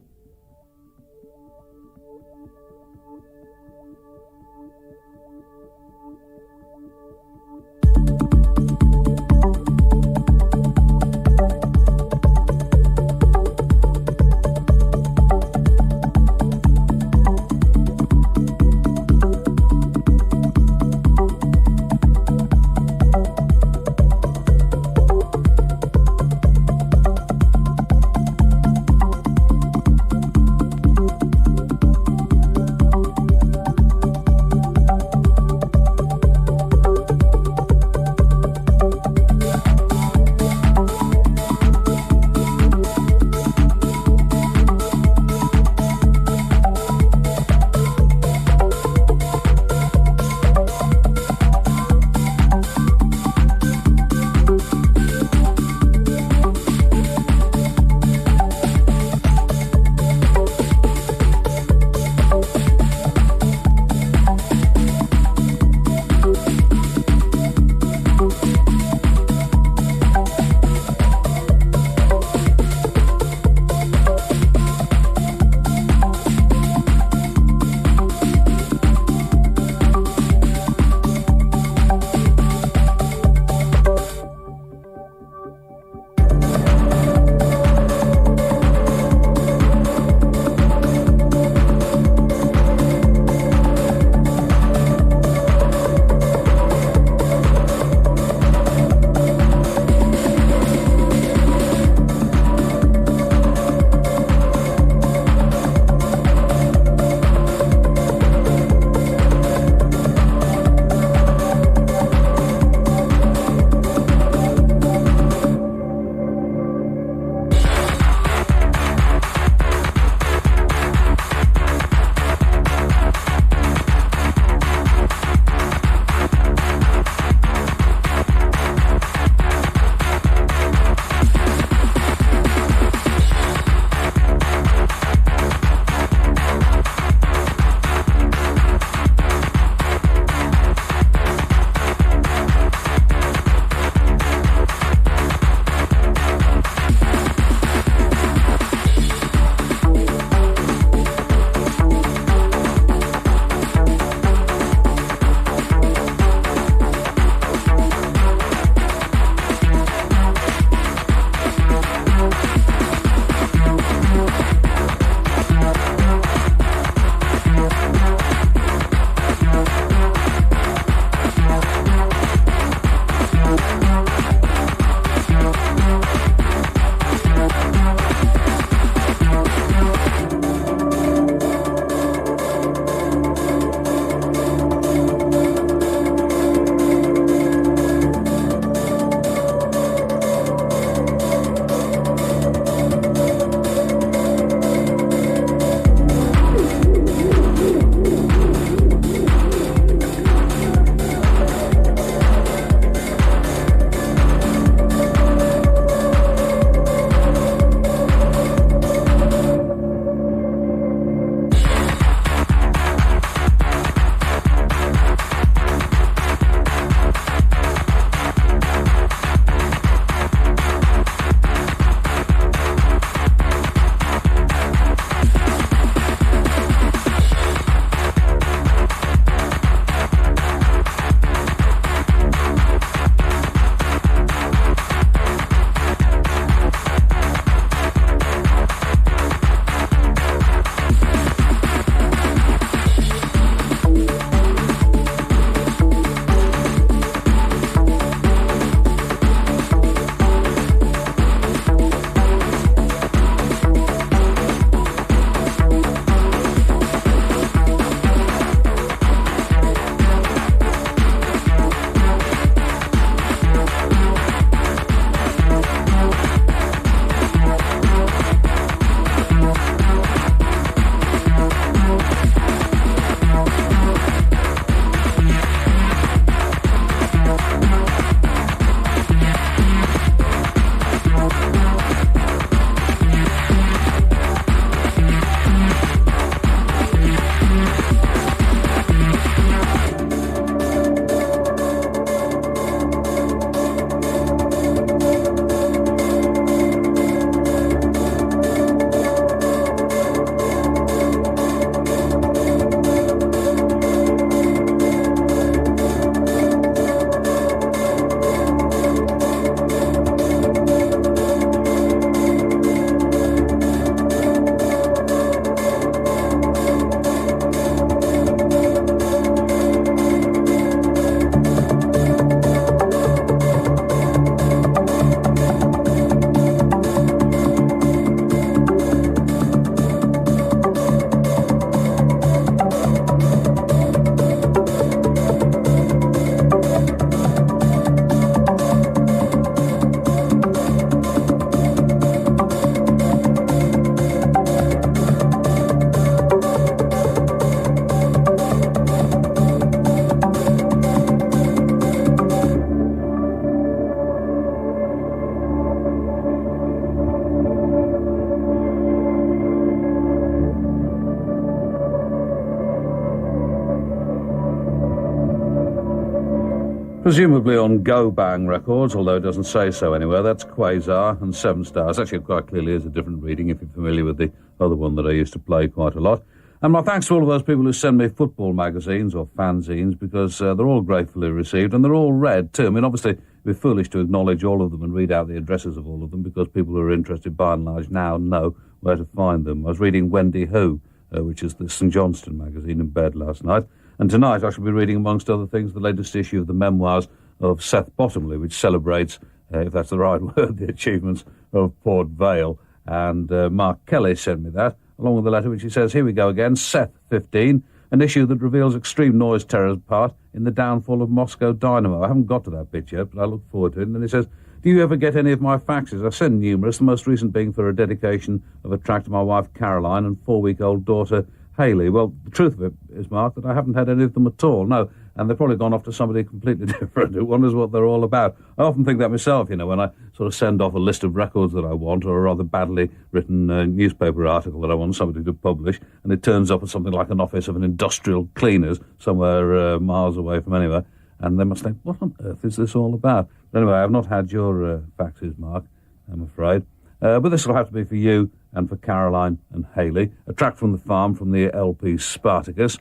Presumably on Go Bang Records, although it doesn't say so anywhere. That's Quazar and 7 Stars. Actually, it quite clearly is a different reading if you're familiar with the other one that I used to play quite a lot. And my thanks to all of those people who send me football magazines or fanzines, because they're all gratefully received and they're all read too. I mean, obviously, it'd be foolish to acknowledge all of them and read out the addresses of all of them, because people who are interested by and large now know where to find them. I was reading Wendy Who, which is the St Johnston magazine, in bed last night. And tonight I shall be reading, amongst other things, the latest issue of the memoirs of Seth Bottomley, which celebrates, if that's the right word, the achievements of Port Vale. And Mark Kelly sent me that, along with a letter which he says, here we go again, Seth 15, an issue that reveals extreme noise terror's part in the downfall of Moscow Dynamo. I haven't got to that bit yet, but I look forward to it. And then he says, do you ever get any of my faxes? I've sent numerous, the most recent being for a dedication of a tract to my wife Caroline and 4-week-old daughter Hayley. Well, the truth of it is, Mark, that I haven't had any of them at all, no. And they've probably gone off to somebody completely different who wonders what they're all about. I often think that myself, you know, when I sort of send off a list of records that I want, or a rather badly written newspaper article that I want somebody to publish, and it turns up at something like an office of an industrial cleaners somewhere miles away from anywhere, and they must think, what on earth is this all about? But anyway, I've not had your faxes, Mark, I'm afraid. But this will have to be for you and for Caroline and Hayley. A track from the farm from the LP Spartacus.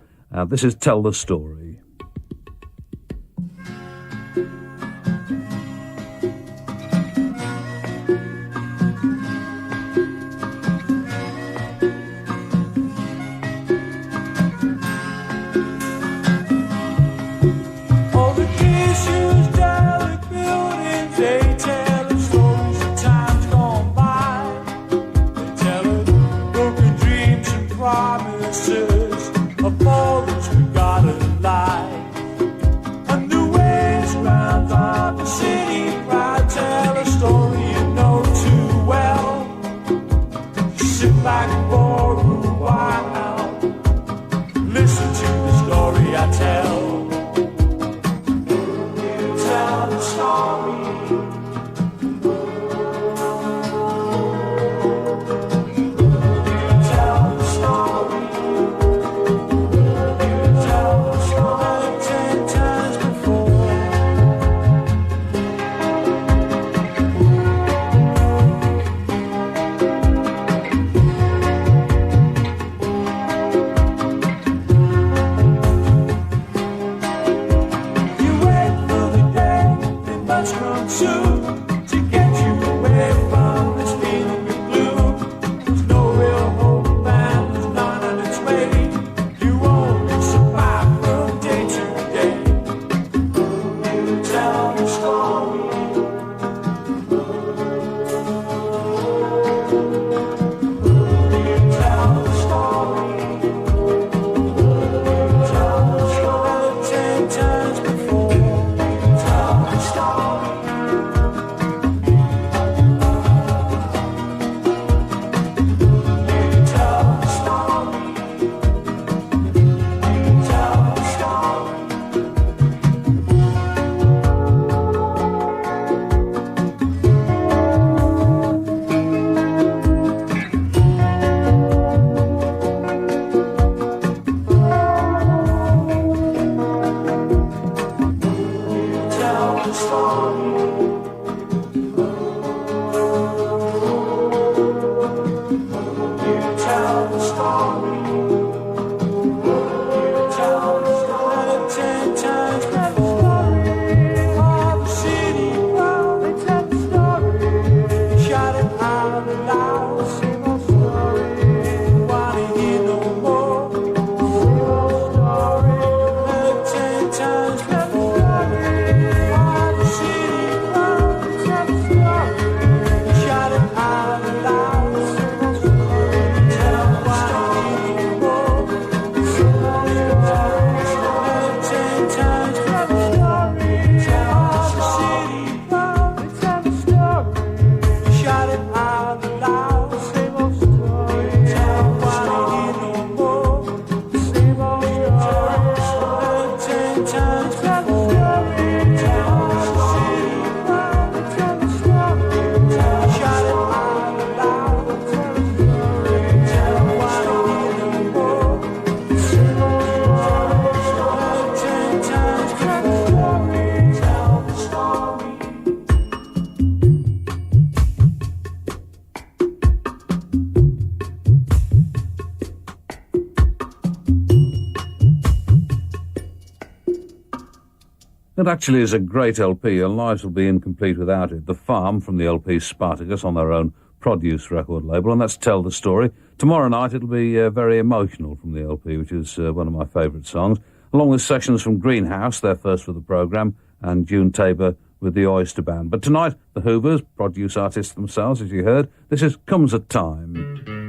This is Tell the Story. It actually is a great LP. Your lives will be incomplete without it. The Farm from the LP Spartacus on their own Produce record label, and that's Tell the Story. Tomorrow night it'll be very emotional from the LP, which is one of my favourite songs, along with sections from Greenhouse, their first for the programme, and June Tabor with the Oyster Band. But tonight, the Hoovers, Produce artists themselves, as you heard, this is Comes a Time.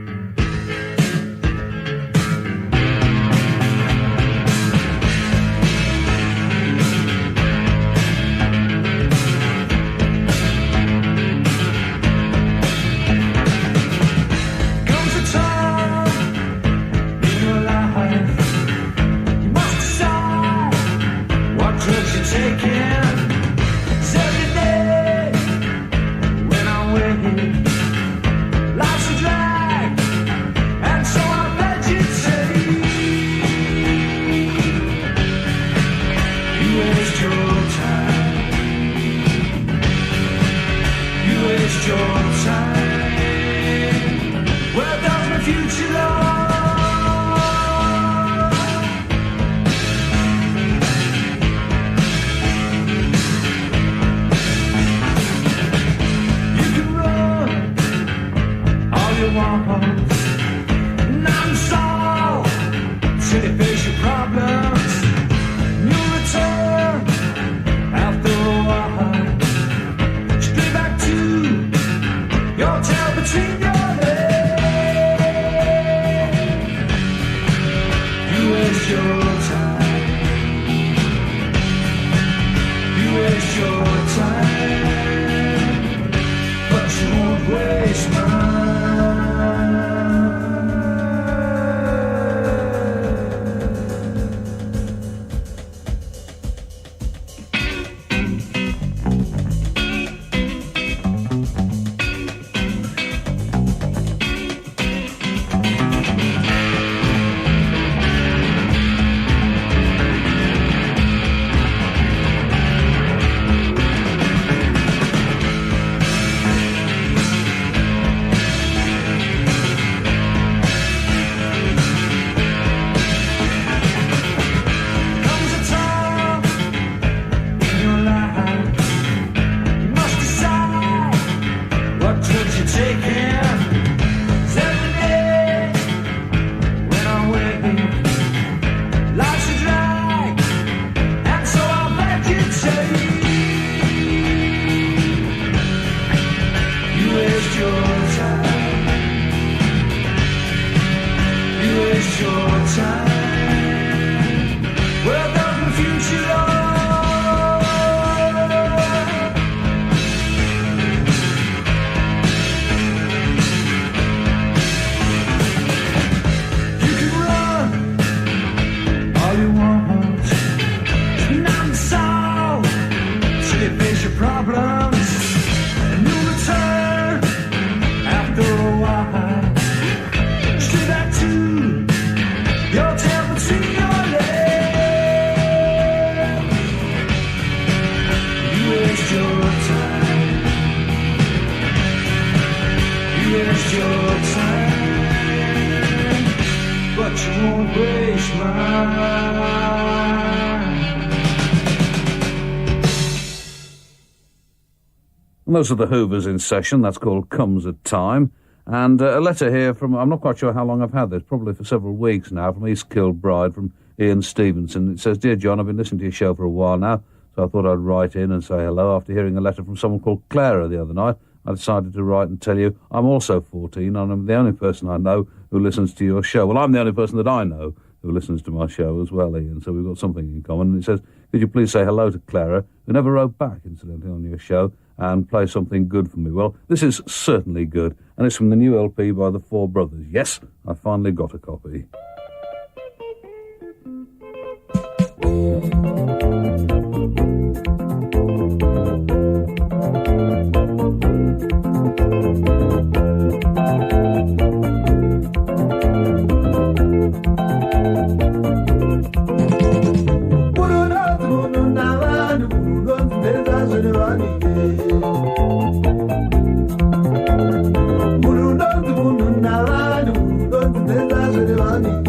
Those are the Hoovers in session. That's called Comes a Time. And a letter here from, I'm not quite sure how long I've had this, probably for several weeks now, from East Kilbride, from Ian Stevenson. It says, Dear John, I've been listening to your show for a while now, so I thought I'd write in and say hello. After hearing a letter from someone called Clara the other night, I decided to write and tell you I'm also 14 and I'm the only person I know who listens to your show. Well, I'm the only person that I know who listens to my show as well, Ian, so we've got something in common. And it says, could you please say hello to Clara, who never wrote back, incidentally, on your show, and play something good for me? Well, this is certainly good, and it's from the new LP by the Four Brothers. Yes, I finally got a copy. Money.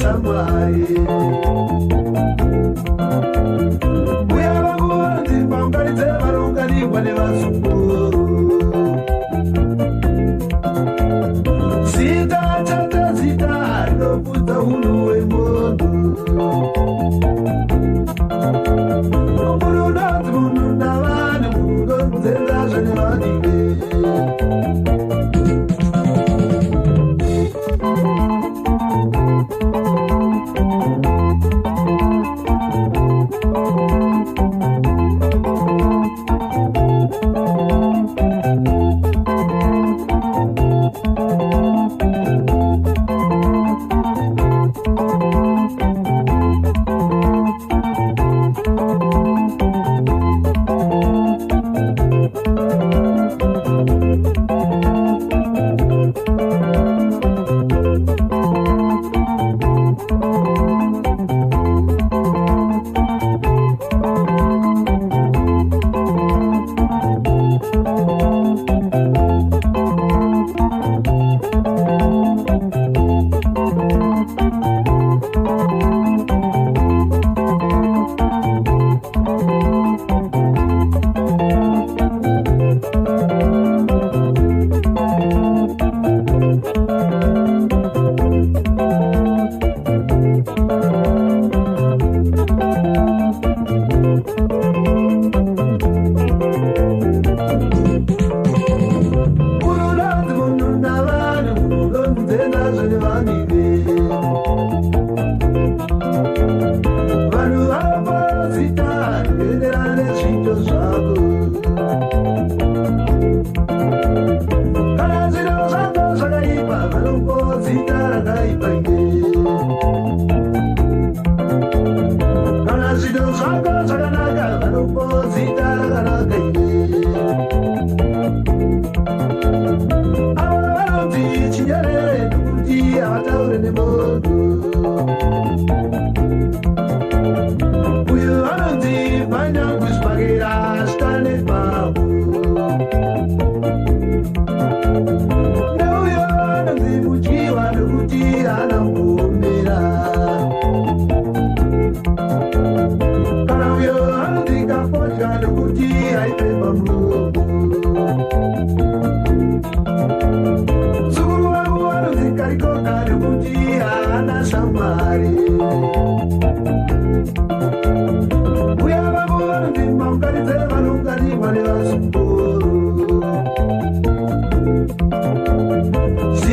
chamwaye uyavakuvanzi paunganidze vanounganirwa nevazukuru zita chata zita rinopfudza unhu hwemunhu munhu unonzi munhu navanhu munhu unonzenza zvanevadive